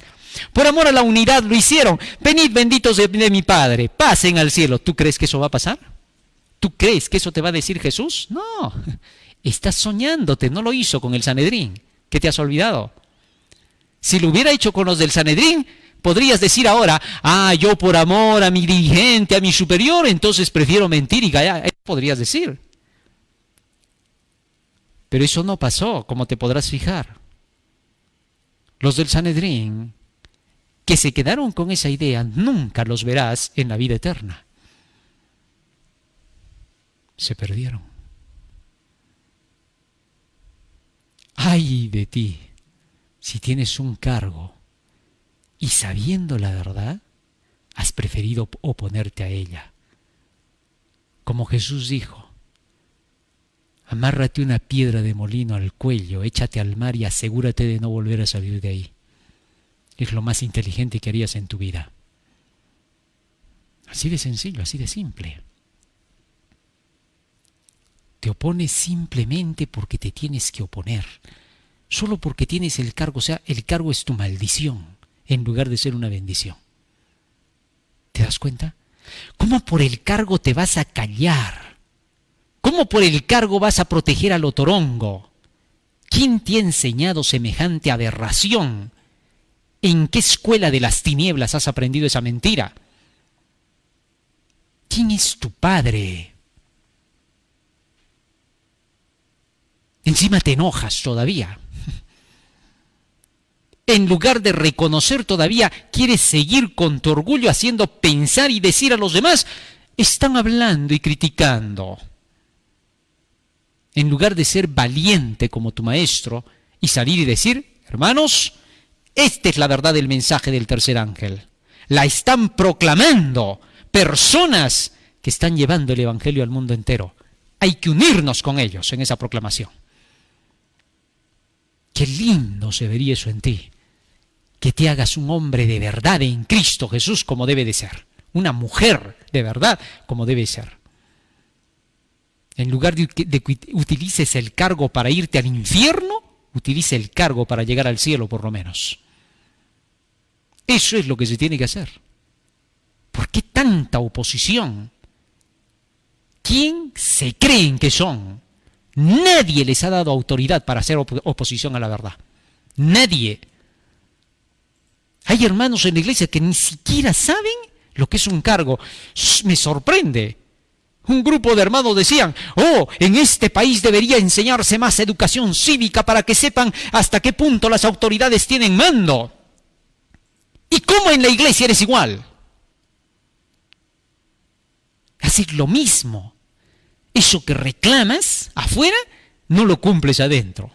Por amor a la unidad lo hicieron. Venid benditos de mi Padre, pasen al cielo. ¿Tú crees que eso va a pasar? ¿Tú crees que eso te va a decir Jesús? No, estás soñándote, no lo hizo con el Sanedrín. ¿Qué te has olvidado? Si lo hubiera hecho con los del Sanedrín, podrías decir ahora, yo por amor a mi dirigente, a mi superior, entonces prefiero mentir y callar. Eso podrías decir. Pero eso no pasó, como te podrás fijar. Los del Sanedrín, que se quedaron con esa idea, nunca los verás en la vida eterna. Se perdieron. ¡Ay de ti! Si tienes un cargo y sabiendo la verdad, has preferido oponerte a ella. Como Jesús dijo, amárrate una piedra de molino al cuello, échate al mar y asegúrate de no volver a salir de ahí. Es lo más inteligente que harías en tu vida. Así de sencillo, así de simple. Te opones simplemente porque te tienes que oponer. Solo porque tienes el cargo, o sea, el cargo es tu maldición, en lugar de ser una bendición. ¿Te das cuenta? ¿Cómo por el cargo te vas a callar? ¿Cómo por el cargo vas a proteger al otorongo? ¿Quién te ha enseñado semejante aberración? ¿En qué escuela de las tinieblas has aprendido esa mentira? ¿Quién es tu padre? Encima te enojas todavía. En lugar de reconocer todavía, quieres seguir con tu orgullo haciendo pensar y decir a los demás, están hablando y criticando. En lugar de ser valiente como tu maestro y salir y decir, hermanos, esta es la verdad del mensaje del tercer ángel. La están proclamando personas que están llevando el evangelio al mundo entero. Hay que unirnos con ellos en esa proclamación. Qué lindo se vería eso en ti. Que te hagas un hombre de verdad en Cristo Jesús como debe de ser. Una mujer de verdad como debe ser. En lugar de que utilices el cargo para irte al infierno, utilice el cargo para llegar al cielo por lo menos. Eso es lo que se tiene que hacer. ¿Por qué tanta oposición? ¿Quién se creen que son? Nadie les ha dado autoridad para hacer oposición a la verdad. Nadie. Hay hermanos en la iglesia que ni siquiera saben lo que es un cargo. Me sorprende. Un grupo de hermanos decían, en este país debería enseñarse más educación cívica para que sepan hasta qué punto las autoridades tienen mando. ¿Y cómo en la iglesia eres igual? Haces lo mismo. Eso que reclamas afuera, no lo cumples adentro.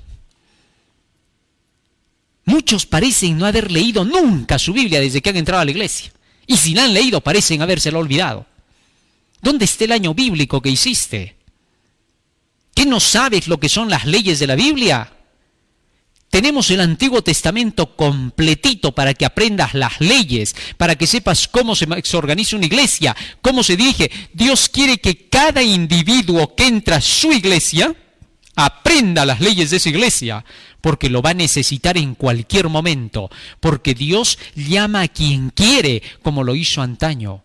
Muchos parecen no haber leído nunca su Biblia desde que han entrado a la iglesia. Y si la han leído, parecen habérsela olvidado. ¿Dónde está el año bíblico que hiciste? ¿Qué no sabes lo que son las leyes de la Biblia? Tenemos el Antiguo Testamento completito para que aprendas las leyes, para que sepas cómo se organiza una iglesia, cómo se dirige. Dios quiere que cada individuo que entra a su iglesia aprenda las leyes de esa iglesia, porque lo va a necesitar en cualquier momento, porque Dios llama a quien quiere, como lo hizo antaño,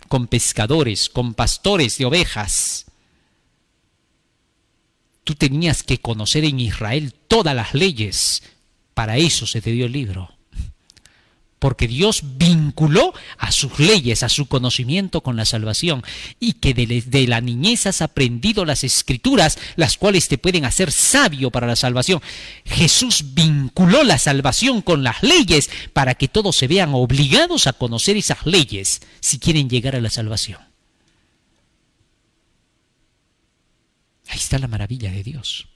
con pescadores, con pastores de ovejas. Tú tenías que conocer en Israel todas las leyes. Para eso se te dio el libro. Porque Dios vinculó a sus leyes, a su conocimiento con la salvación. Y que de la niñez has aprendido las escrituras, las cuales te pueden hacer sabio para la salvación. Jesús vinculó la salvación con las leyes para que todos se vean obligados a conocer esas leyes si quieren llegar a la salvación. Ahí está la maravilla de Dios.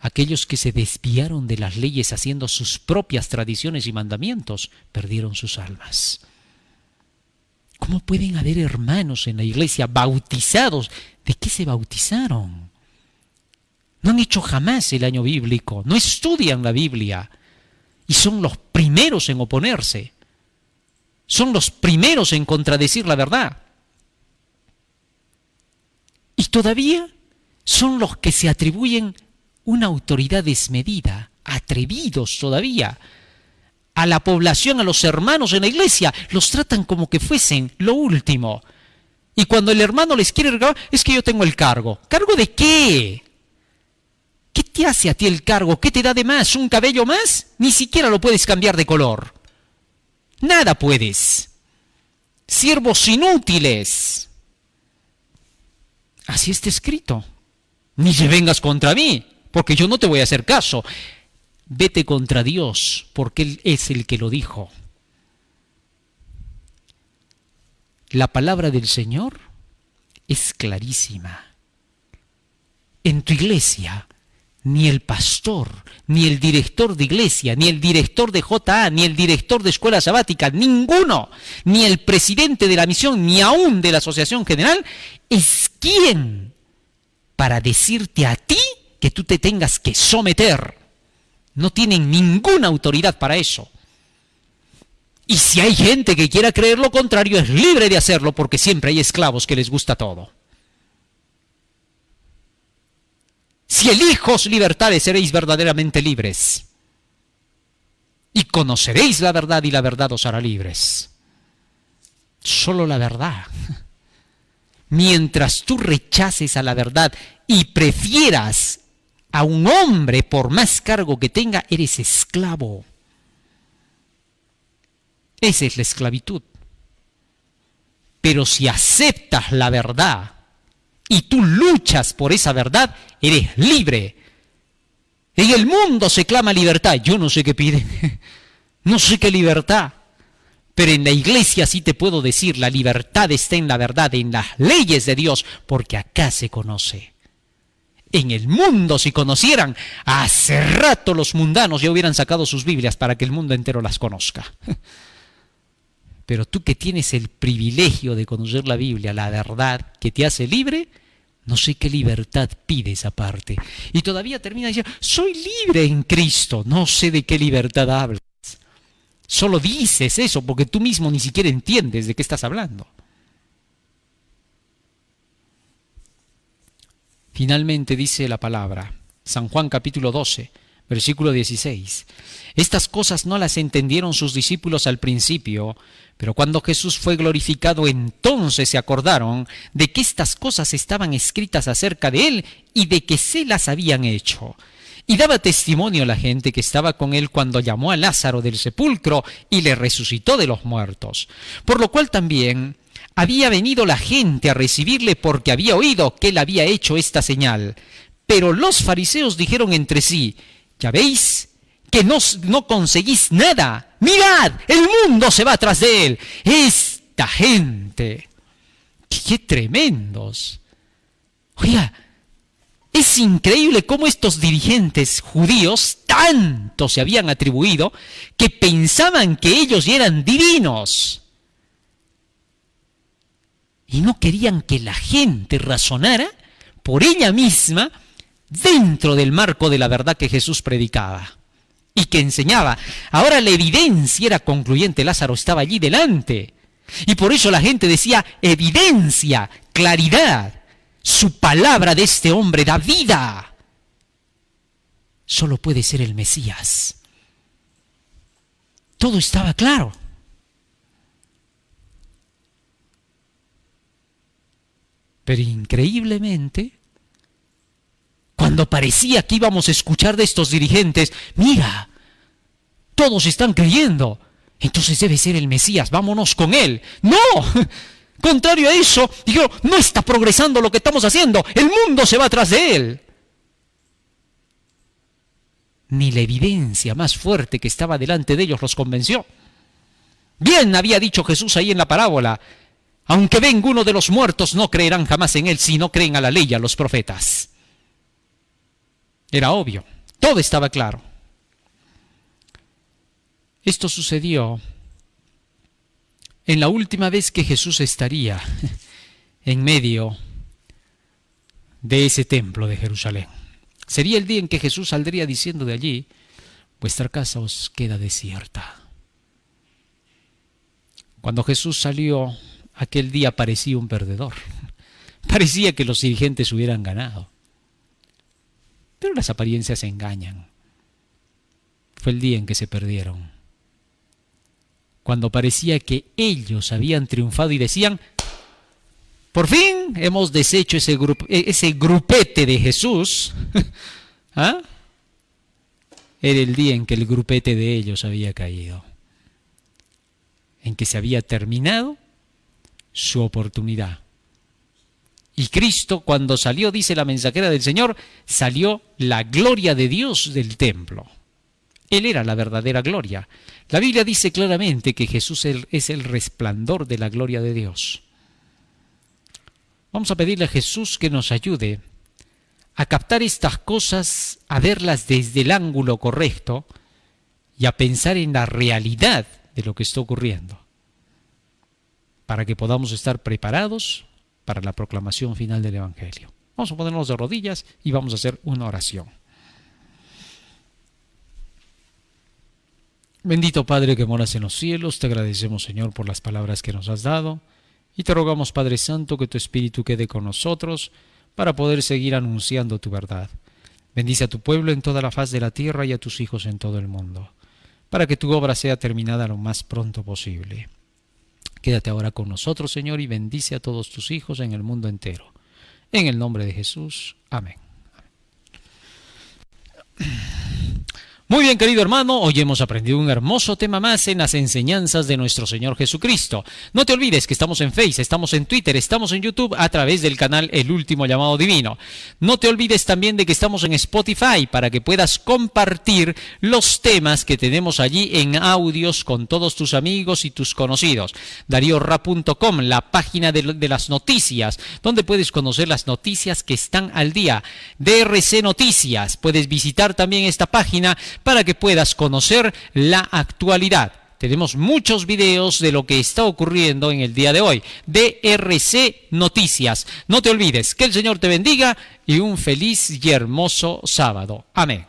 Aquellos que se desviaron de las leyes haciendo sus propias tradiciones y mandamientos, perdieron sus almas. ¿Cómo pueden haber hermanos en la iglesia bautizados? ¿De qué se bautizaron? No han hecho jamás el año bíblico, no estudian la Biblia y son los primeros en oponerse. Son los primeros en contradecir la verdad. Y todavía son los que se atribuyen una autoridad desmedida, atrevidos todavía. A la población, a los hermanos en la iglesia, los tratan como que fuesen lo último. Y cuando el hermano les quiere regalar, es que yo tengo el cargo. ¿Cargo de qué? ¿Qué te hace a ti el cargo? ¿Qué te da de más? ¿Un cabello más? Ni siquiera lo puedes cambiar de color. Nada puedes. Siervos inútiles. Así está escrito. Ni se vengas contra mí, porque yo no te voy a hacer caso. Vete contra Dios, porque Él es el que lo dijo. La palabra del Señor es clarísima. En tu iglesia, ni el pastor, ni el director de iglesia, ni el director de JA, ni el director de escuela sabática, ninguno, ni el presidente de la misión, ni aún de la asociación general, es quien para decirte a ti que tú te tengas que someter. No tienen ninguna autoridad para eso. Y si hay gente que quiera creer lo contrario, es libre de hacerlo, porque siempre hay esclavos que les gusta todo. Si elíjos libertades, seréis verdaderamente libres. Y conoceréis la verdad, y la verdad os hará libres. Solo la verdad. Mientras tú rechaces a la verdad y prefieras a un hombre por más cargo que tenga, eres esclavo. Esa es la esclavitud. Pero si aceptas la verdad y tú luchas por esa verdad, eres libre. En el mundo se clama libertad. Yo no sé qué piden. No sé qué libertad. Pero en la iglesia sí te puedo decir, la libertad está en la verdad, en las leyes de Dios, porque acá se conoce. En el mundo, si conocieran, hace rato los mundanos ya hubieran sacado sus Biblias para que el mundo entero las conozca. Pero tú que tienes el privilegio de conocer la Biblia, la verdad que te hace libre, no sé qué libertad pides aparte. Y todavía termina diciendo, soy libre en Cristo. No sé de qué libertad hablas. Solo dices eso porque tú mismo ni siquiera entiendes de qué estás hablando. Finalmente dice la palabra, San Juan capítulo 12, versículo 16. Estas cosas no las entendieron sus discípulos al principio, pero cuando Jesús fue glorificado, entonces se acordaron de que estas cosas estaban escritas acerca de él y de que se las habían hecho. Y daba testimonio a la gente que estaba con él cuando llamó a Lázaro del sepulcro y le resucitó de los muertos. Por lo cual también había venido la gente a recibirle porque había oído que él había hecho esta señal. Pero los fariseos dijeron entre sí, ¿ya veis que no conseguís nada? ¡Mirad! El mundo se va tras de él. Esta gente. ¡Qué tremendos! Oiga, es increíble cómo estos dirigentes judíos tanto se habían atribuido que pensaban que ellos ya eran divinos. Y no querían que la gente razonara por ella misma dentro del marco de la verdad que Jesús predicaba y que enseñaba. Ahora la evidencia era concluyente, Lázaro estaba allí delante. Y por eso la gente decía, evidencia, claridad. Su palabra de este hombre da vida. Solo puede ser el Mesías. Todo estaba claro. Pero increíblemente, cuando parecía que íbamos a escuchar de estos dirigentes, mira, todos están creyendo, entonces debe ser el Mesías, vámonos con él. ¡No! Contrario a eso, dijeron, no está progresando lo que estamos haciendo, el mundo se va atrás de él. Ni la evidencia más fuerte que estaba delante de ellos los convenció. Bien había dicho Jesús ahí en la parábola, aunque venga uno de los muertos, no creerán jamás en él si no creen a la ley y a los profetas. Era obvio, todo estaba claro. Esto sucedió en la última vez que Jesús estaría en medio de ese templo de Jerusalén. Sería el día en que Jesús saldría diciendo de allí: vuestra casa os queda desierta. Cuando Jesús salió, aquel día parecía un perdedor. Parecía que los dirigentes hubieran ganado. Pero las apariencias engañan. Fue el día en que se perdieron. Cuando parecía que ellos habían triunfado y decían: por fin hemos deshecho ese grupete de Jesús. ¿Ah? Era el día en que el grupete de ellos había caído, en que se había terminado su oportunidad. Y Cristo, cuando salió, dice la mensajera del Señor, salió la gloria de Dios del templo. Él era la verdadera gloria. La Biblia dice claramente que Jesús es el resplandor de la gloria de Dios. Vamos a pedirle a Jesús que nos ayude a captar estas cosas, a verlas desde el ángulo correcto y a pensar en la realidad de lo que está ocurriendo, para que podamos estar preparados para la proclamación final del Evangelio. Vamos a ponernos de rodillas y vamos a hacer una oración. Bendito Padre que moras en los cielos, te agradecemos, Señor, por las palabras que nos has dado, y te rogamos, Padre Santo, que tu Espíritu quede con nosotros para poder seguir anunciando tu verdad. Bendice a tu pueblo en toda la faz de la tierra y a tus hijos en todo el mundo, para que tu obra sea terminada lo más pronto posible. Quédate ahora con nosotros, Señor, y bendice a todos tus hijos en el mundo entero. En el nombre de Jesús. Amén. Muy bien, querido hermano, hoy hemos aprendido un hermoso tema más en las enseñanzas de nuestro Señor Jesucristo. No te olvides que estamos en Facebook, estamos en Twitter, estamos en YouTube a través del canal El Último Llamado Divino. No te olvides también de que estamos en Spotify para que puedas compartir los temas que tenemos allí en audios con todos tus amigos y tus conocidos. DarioRa.com, la página de las noticias, donde puedes conocer las noticias que están al día. DRC Noticias, puedes visitar también esta página para que puedas conocer la actualidad. Tenemos muchos videos de lo que está ocurriendo en el día de hoy. DRC Noticias. No te olvides, que el Señor te bendiga y un feliz y hermoso sábado. Amén.